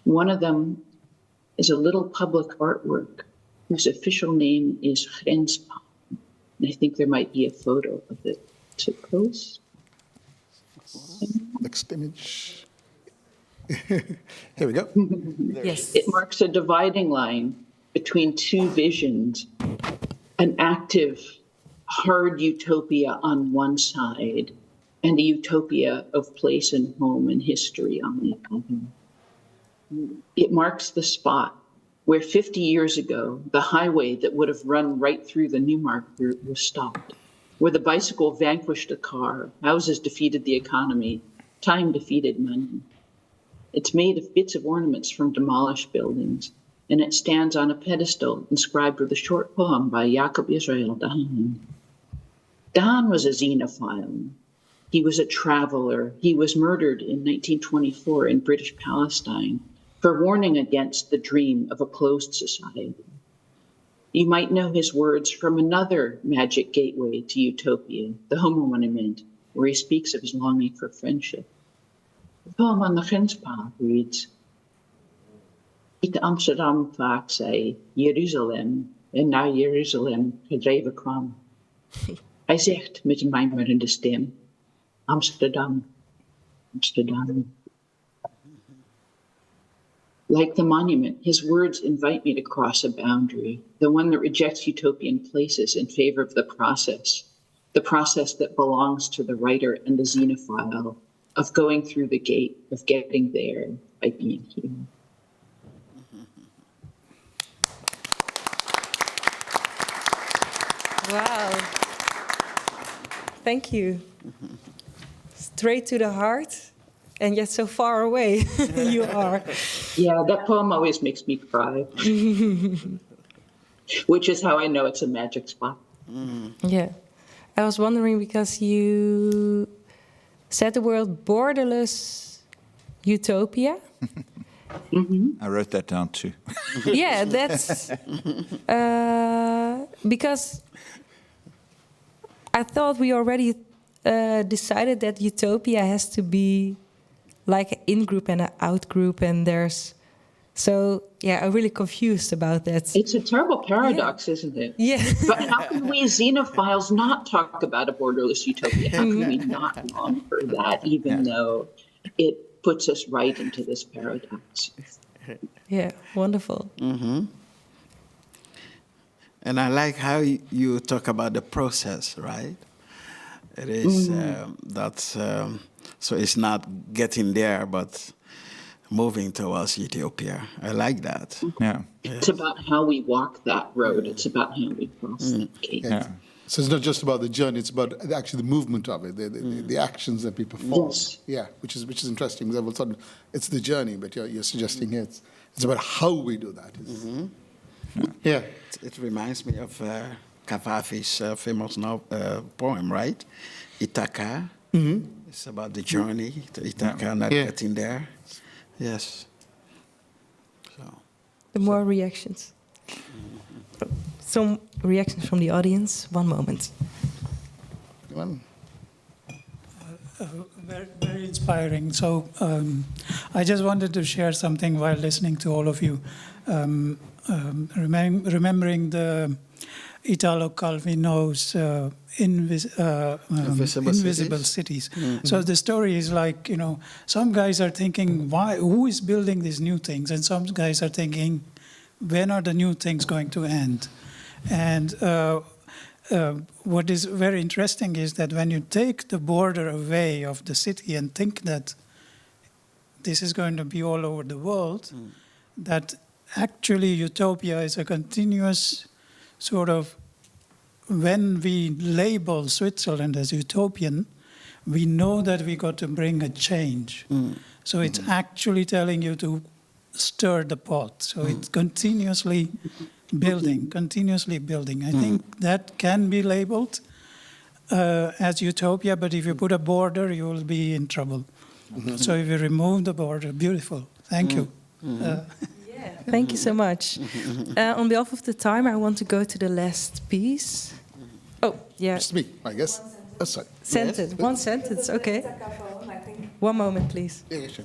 One of them is a little public artwork whose official name is Grenspaal. And I think there might be a photo of it to post. Next image. Here we go. Yes. It marks a dividing line between two visions, an active, hard utopia on one side and a utopia of place and home and history on the other. It marks the spot where 50 years ago, the highway that would have run right through the Newmarket route was stopped, where the bicycle vanquished a car, houses defeated the economy, time defeated money. It's made of bits of ornaments from demolished buildings, and it stands on a pedestal inscribed with a short poem by Jacob Israel Daan. Daan was a Xenophile. He was a traveler. He was murdered in 1924 in British Palestine for warning against the dream of a closed society. You might know his words from another magic gateway to Utopia, the Homo Monument, where he speaks of his longing for friendship. The poem on the Grenspaal reads, "Niet Amsterdam vaak zei Jeruzalem en naar Jeruzalem gedreven kwam. Hij zegt met een mijmerende stem, Amsterdam, Amsterdam." Like the monument, his words invite me to cross a boundary, the one that rejects utopian places in favor of the process that belongs to the writer and the xenophile, of going through the gate, of getting there by being here. Wow. Thank you. Straight to the heart, and yet so far away you are. Yeah, that poem always makes me cry, which is how I know it's a magic spot. Yeah. I was wondering, because you said the word borderless utopia. I wrote that down too. Yeah, that's because I thought we already decided that utopia has to be like an in-group and an out-group, and there's... So, yeah, I'm really confused about that. It's a terrible paradox, isn't it? Yeah. But how can we xenophiles not talk about a borderless utopia? How can we not long for that, even though it puts us right into this paradox? Yeah, wonderful. Mm-hmm. And I like how you talk about the process, right? It is so it's not getting there, but moving towards Utopia. I like that. Yeah. It's about how we walk that road. It's about how we cross that gate. Yeah. So it's not just about the journey; it's about actually the movement of it, the actions that we perform. Yes. Yeah, which is interesting. Because all of a sudden, it's the journey, but you're suggesting it's about how we do that. Yeah. It reminds me of Cavafy's famous poem, right? Ithaca. It's about the journey to Ithaca, not getting there. Yes. So. The more reactions. Some reactions from the audience. One moment. Very, very inspiring. So I just wanted to share something while listening to all of you. Remembering the Italo Calvino's Invisible Cities. Mm-hmm. So the story is like, some guys are thinking, who is building these new things? And some guys are thinking, when are the new things going to end? And what is very interesting is that when you take the border away of the city and think that this is going to be all over the world, that actually utopia is a continuous sort of, when we label Switzerland as utopian, we know that we got to bring a change. So it's actually telling you to stir the pot. So it's continuously building. I think that can be labeled as utopia, but if you put a border, you will be in trouble. So if you remove the border, beautiful. Thank you. Thank you so much. On behalf of the time, I want to go to the last piece. Oh, yeah. It's me, I guess. Oh, sorry. Sentence. One sentence, okay. One moment, please. Yeah, sure.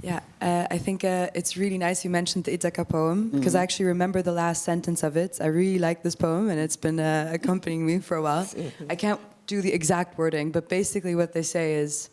Yeah, I think it's really nice you mentioned the Ithaca poem, because I actually remember the last sentence of it. I really like this poem, and it's been accompanying me for a while. I can't do the exact wording, but basically what they say is,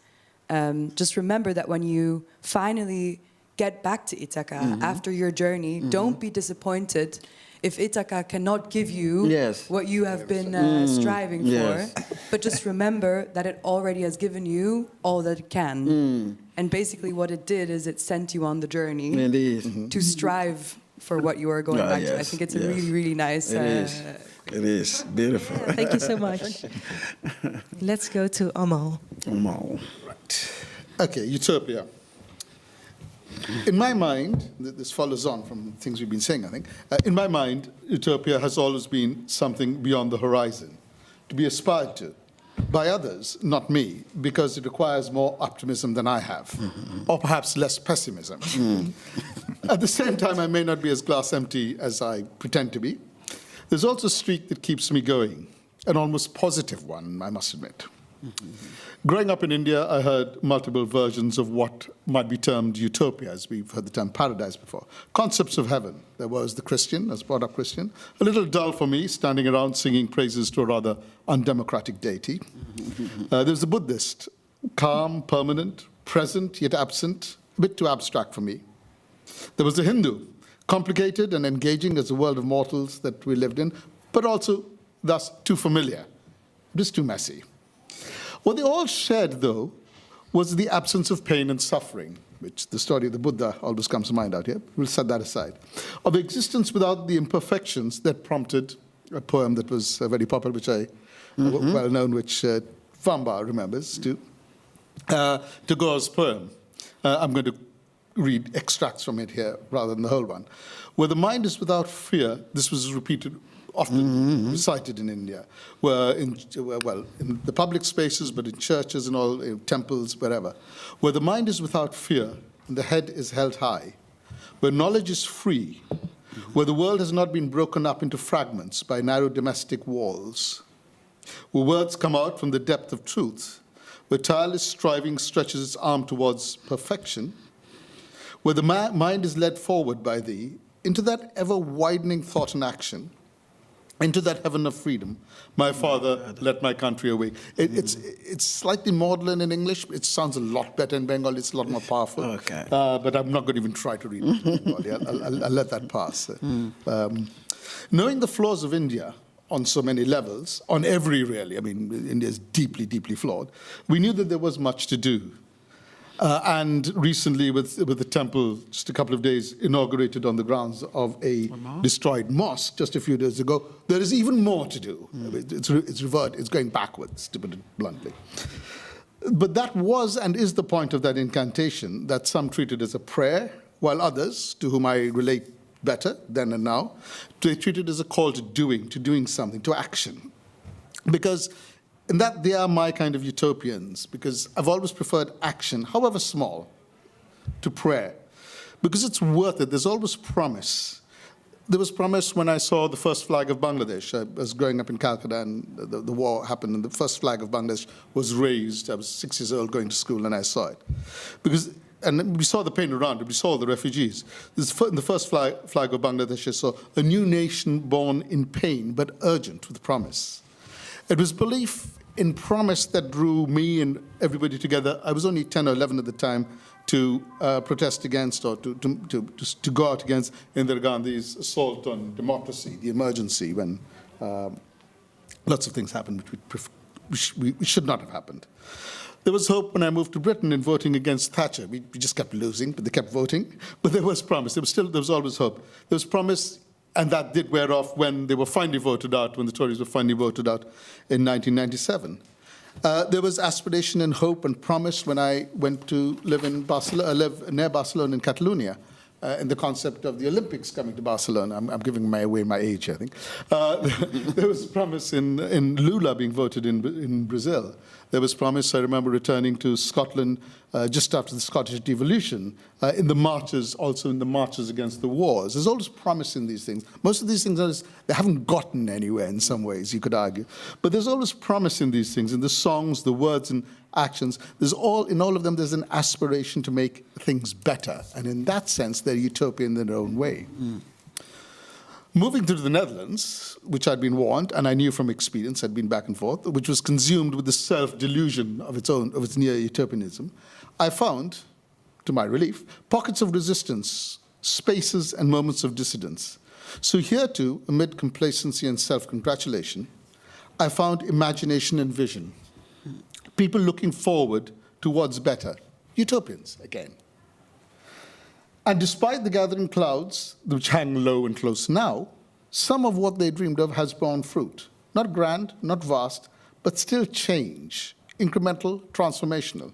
just remember that when you finally get back to Ithaca after your journey, don't be disappointed if Ithaca cannot give you what you have been striving for, but just remember that it already has given you all that it can. And basically what it did is it sent you on the journey to strive for what you are going back to. I think it's a really, really nice... It is beautiful. Thank you so much. Let's go to Amal. Right. Okay, Utopia. In my mind, this follows on from things we've been saying, I think. In my mind, Utopia has always been something beyond the horizon, to be aspired to by others, not me, because it requires more optimism than I have, or perhaps less pessimism. At the same time, I may not be as glass empty as I pretend to be. There's also a streak that keeps me going, an almost positive one, I must admit. Growing up in India, I heard multiple versions of what might be termed utopia, as we've heard the term paradise before. Concepts of heaven. There was the Christian, as brought up Christian. A little dull for me, standing around singing praises to a rather undemocratic deity. There was the Buddhist, calm, permanent, present, yet absent, a bit too abstract for me. There was the Hindu, complicated and engaging as the world of mortals that we lived in, but also thus too familiar, just too messy. What they all shared, though, was the absence of pain and suffering, which the story of the Buddha always comes to mind out here. We'll set that aside. Of existence without the imperfections that prompted a poem that was very popular, which well known, which Vamba remembers too. Tagore's poem. I'm going to read extracts from it here rather than the whole one. Where the mind is without fear, this was repeated, often recited in India, where in the public spaces, but in churches and all, in temples, wherever, where the mind is without fear and the head is held high, where knowledge is free, where the world has not been broken up into fragments by narrow domestic walls, where words come out from the depth of truth, where tireless striving stretches its arm towards perfection, where the mind is led forward by thee into that ever-widening thought and action, into that heaven of freedom. My father led my country away. It's slightly maudlin in English. It sounds a lot better in Bengali. It's a lot more powerful. Okay. But I'm not going to even try to read it in Bengali. I'll let that pass. Knowing the flaws of India on so many levels, on every really, I mean, India is deeply, deeply flawed, we knew that there was much to do. And recently, with the temple, just a couple of days, inaugurated on the grounds of a destroyed mosque just a few days ago, there is even more to do. It's going backwards, to put it bluntly. But that was and is the point of that incantation, that some treated as a prayer, while others, to whom I relate better then and now, they treat it as a call to doing something, to action. Because in that, they are my kind of utopians, because I've always preferred action, however small, to prayer. Because it's worth it. There's always promise. There was promise when I saw the first flag of Bangladesh. I was growing up in Calcutta, and the war happened, and the first flag of Bangladesh was raised. I was 6 years old going to school, and I saw it. And we saw the pain around it. We saw the refugees. In the first flag of Bangladesh, I saw a new nation born in pain, but urgent with promise. It was belief in promise that drew me and everybody together. I was only 10 or 11 at the time, to protest against or to go out against Indira Gandhi's assault on democracy, the emergency when lots of things happened which should not have happened. There was hope when I moved to Britain in voting against Thatcher. We just kept losing, but they kept voting. But there was promise. There was always hope. There was promise, and that did wear off when they were finally voted out, when the Tories were finally voted out in 1997. There was aspiration and hope and promise when I went to live in Barcelona, near Barcelona in Catalonia, in the concept of the Olympics coming to Barcelona. I'm giving away my age, I think. There was promise in Lula being voted in Brazil. There was promise, I remember returning to Scotland just after the Scottish devolution, in the marches, also in the marches against the wars. There's always promise in these things. Most of these things, they haven't gotten anywhere in some ways, you could argue. But there's always promise in these things, in the songs, the words and actions. In all of them, there's an aspiration to make things better. And in that sense, they're utopian in their own way. Moving to the Netherlands, which I'd been warned, and I knew from experience, I'd been back and forth, which was consumed with the self-delusion of its neo-utopianism, I found, to my relief, pockets of resistance, spaces and moments of dissidence. So here too, amid complacency and self-congratulation, I found imagination and vision. People looking forward towards better, utopians again. And despite the gathering clouds, which hang low and close now, some of what they dreamed of has borne fruit. Not grand, not vast, but still change, incremental, transformational.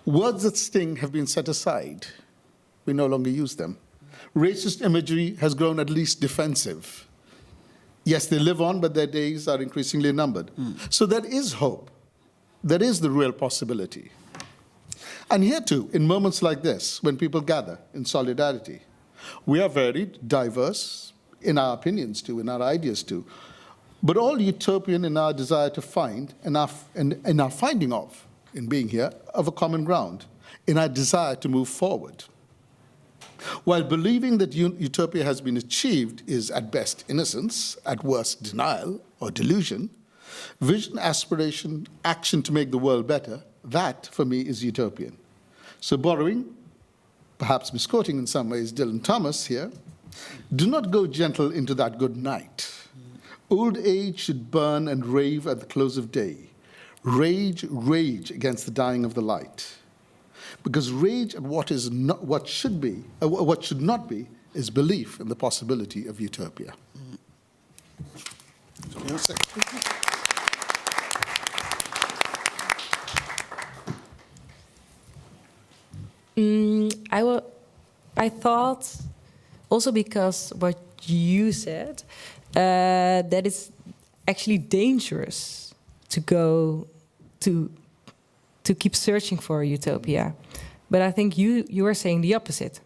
Words that sting have been set aside. We no longer use them. Racist imagery has grown at least defensive. Yes, they live on, but their days are increasingly numbered. So there is hope. There is the real possibility. And here too, in moments like this, when people gather in solidarity, we are varied, diverse in our opinions too, in our ideas too, but all utopian in our desire to find, in our finding of, in being here, of a common ground, in our desire to move forward. While believing that utopia has been achieved is at best innocence, at worst denial or delusion, vision, aspiration, action to make the world better, that, for me, is utopian. So borrowing, perhaps misquoting in some ways Dylan Thomas here, do not go gentle into that good night. Old age should burn and rave at the close of day. Rage, rage against the dying of the light. Because rage at what should not be, is belief in the possibility of utopia. I thought, also because what you said, that it's actually dangerous to go to keep searching for a utopia. But I think you are saying the opposite.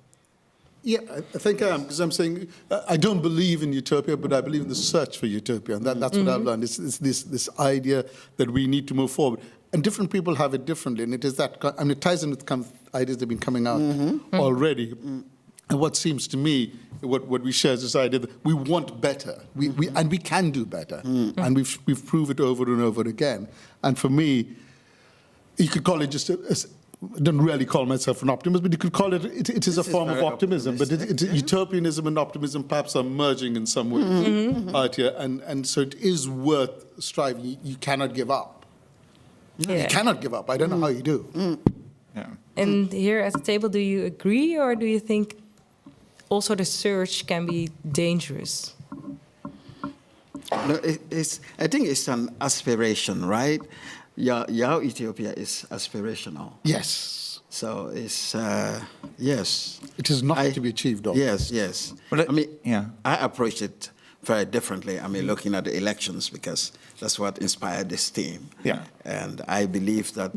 Yeah, I think I am, because I'm saying I don't believe in utopia, but I believe in the search for utopia, and that's what I've learned. It's this idea that we need to move forward. And different people have it differently, and it is that, I mean, it ties in with ideas that have been coming out already. And what seems to me, what we share is this idea that we want better, and we can do better, and we've proved it over and over again. And for me, you could call it just I don't really call myself an optimist, but you could call it is a form of optimism. But utopianism and optimism perhaps are merging in some ways out here, and so it is worth striving. You cannot give up. You cannot give up. I don't know how you do. Yeah. And here at the table, do you agree, or do you think also the search can be dangerous? No, I think it's an aspiration, right? Your Utopia is aspirational. Yes. So it's, yes. It is not to be achieved. Yes, yes. Well, I mean, I approach it very differently. I mean, looking at the elections, because that's what inspired this team. Yeah. And I believe that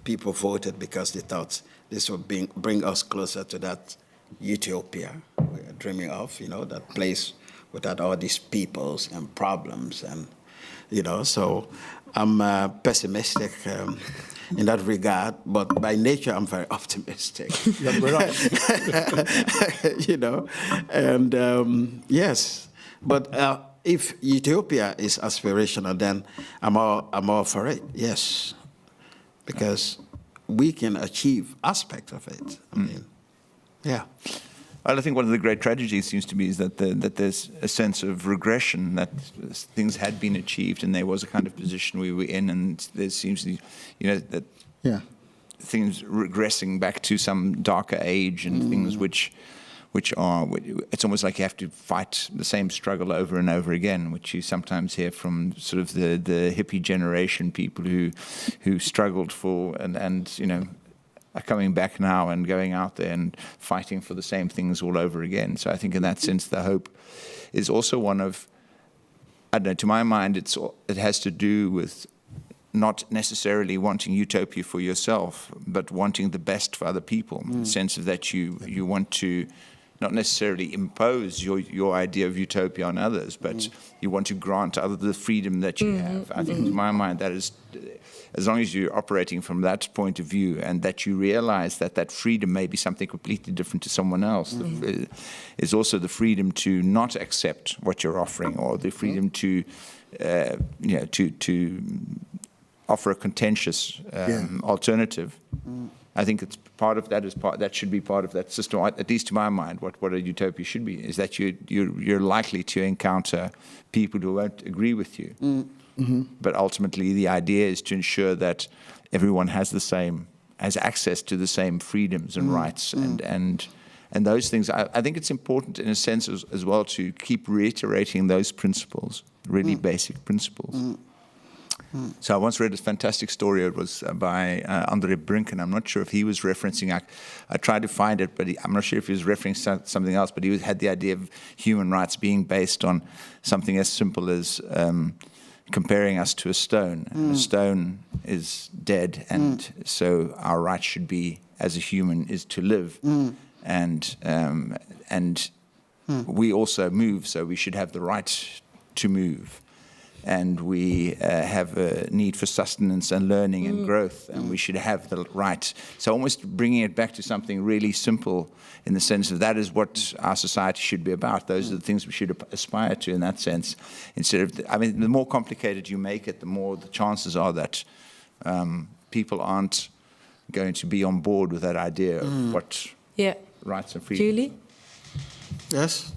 people voted because they thought this would bring us closer to that utopia we're dreaming of, that place without all these peoples and problems. And, so I'm pessimistic in that regard, but by nature I'm very optimistic. And yes, but if utopia is aspirational, then I'm all for it. Yes, because we can achieve aspects of it. I mean, yeah. Well, I think one of the great tragedies seems to be is that there's a sense of regression, that things had been achieved and there was a kind of position we were in, and there seems to be, that things regressing back to some darker age and things which are, it's almost like you have to fight the same struggle over and over again, which you sometimes hear from sort of the hippie generation, people who struggled for and are coming back now and going out there and fighting for the same things all over again. So I think in that sense, the hope is also one of, I don't know, to my mind, it has to do with not necessarily wanting utopia for yourself, but wanting the best for other people, in the sense of that you want to not necessarily impose your idea of utopia on others, but you want to grant others the freedom that you have. I think, to my mind, that is, as long as you're operating from that point of view and that you realize that freedom may be something completely different to someone else, is also the freedom to not accept what you're offering, or the freedom to offer a contentious alternative. I think it's part of that. That should be part of that system. At least to my mind, what a utopia should be is that you're likely to encounter people who won't agree with you. But ultimately, the idea is to ensure that everyone has access to the same freedoms and rights, and those things. I think it's important in a sense as well to keep reiterating those principles, really basic principles. So I once read a fantastic story. It was by Andre Brinken. I'm not sure if he was referencing, I tried to find it, but I'm not sure if he was referencing something else, but he had the idea of human rights being based on something as simple as comparing us to a stone. And a stone is dead, and so our right should be, as a human, is to live. And we also move, so we should have the right to move. And we have a need for sustenance and learning and growth, and we should have the right. So almost bringing it back to something really simple, in the sense of that is what our society should be about. Those are the things we should aspire to in that sense. Instead of, the more complicated you make it, the more the chances are that people aren't going to be on board with that idea of what rights and freedoms. Julie? Yes?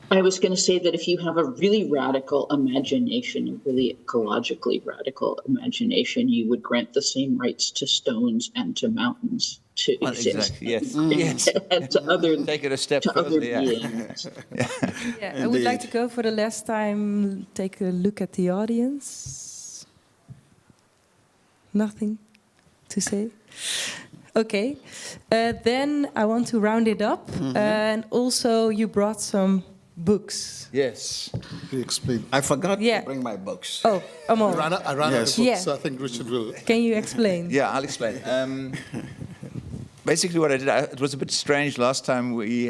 I was going to say that if you have a really radical imagination, a really ecologically radical imagination, you would grant the same rights to stones and to mountains to exist. Exactly. Yes. And to other, take it a step further. beings. I would like to go for the last time, take a look at the audience. Nothing to say? Okay. Then I want to round it up. And also you brought some books. Yes. Can you explain? I forgot to bring my books. Oh, Amon. I ran out of books, so I think Richard will. Can you explain? Yeah, I'll explain. Basically what I did, it was a bit strange last time we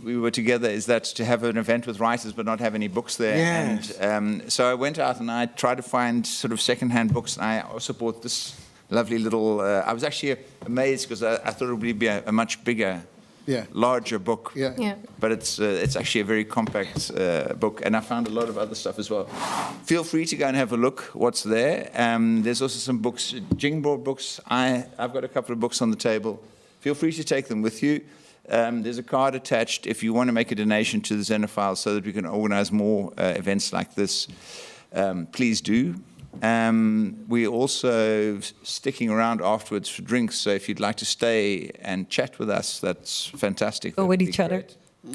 were together, is that to have an event with writers but not have any books there. Yes. And so I went out and I tried to find sort of second-hand books, and I also bought this lovely little, I was actually amazed because I thought it would be a much bigger, larger book. But it's actually a very compact book, and I found a lot of other stuff as well. Feel free to go and have a look what's there. There's also some books, Jingboard books. I've got a couple of books on the table. Feel free to take them with you. There's a card attached if you want to make a donation to the Xenophiles so that we can organize more events like this. Please do. We're also sticking around afterwards for drinks, so if you'd like to stay and chat with us, that's fantastic. Or with each other.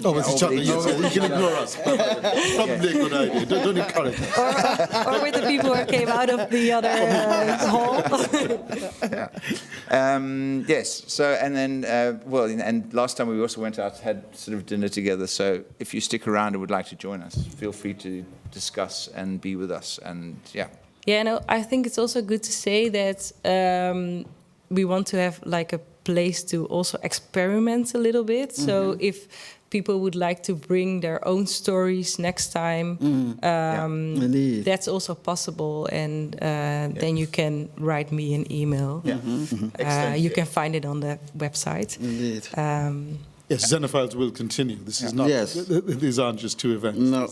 Oh, with each other. You can ignore us. Probably a good idea. Don't encourage us. Or with the people who came out of the other hall. Yes. So, and then, and last time we also went out, had sort of dinner together. So if you stick around and would like to join us, feel free to discuss and be with us. And Yeah, no, I think it's also good to say that we want to have like a place to also experiment a little bit. So if people would like to bring their own stories next time, that's also possible. And then you can write me an email. You can find it on the website. Indeed. Yes, Xenophiles will continue. This is not. Yes. These aren't just two events. No.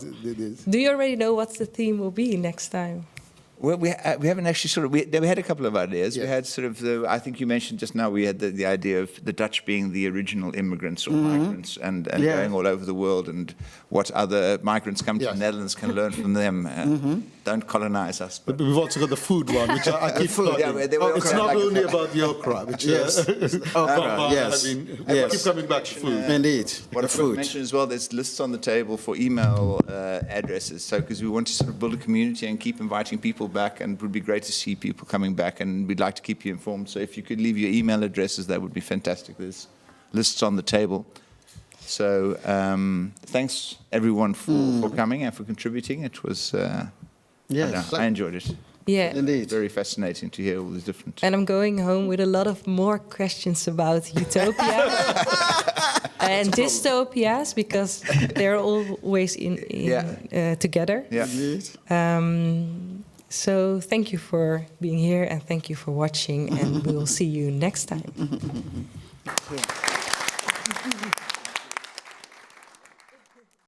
Do you already know what the theme will be next time? Well, we haven't actually we had a couple of ideas. Yes. We had sort of I think you mentioned just now, we had the idea of the Dutch being the original immigrants or migrants and going all over the world, and what other migrants come to the Netherlands can learn from them. Don't colonize us. But we've also got the food one, which I keep flooding. It's not only about the okra, which yes. I mean, I keep coming back to food. Indeed. What I forgot to mention as well, there's lists on the table for email addresses. So because we want to sort of build a community and keep inviting people back, and it would be great to see people coming back, and we'd like to keep you informed. So if you could leave your email addresses, that would be fantastic. There's lists on the table. So thanks everyone for coming and for contributing. It was I enjoyed it. Yeah, indeed, very fascinating to hear all these different. And I'm going home with a lot of more questions about Utopia and dystopias, because they're always together. Yeah. So thank you for being here, and thank you for watching, and we will see you next time.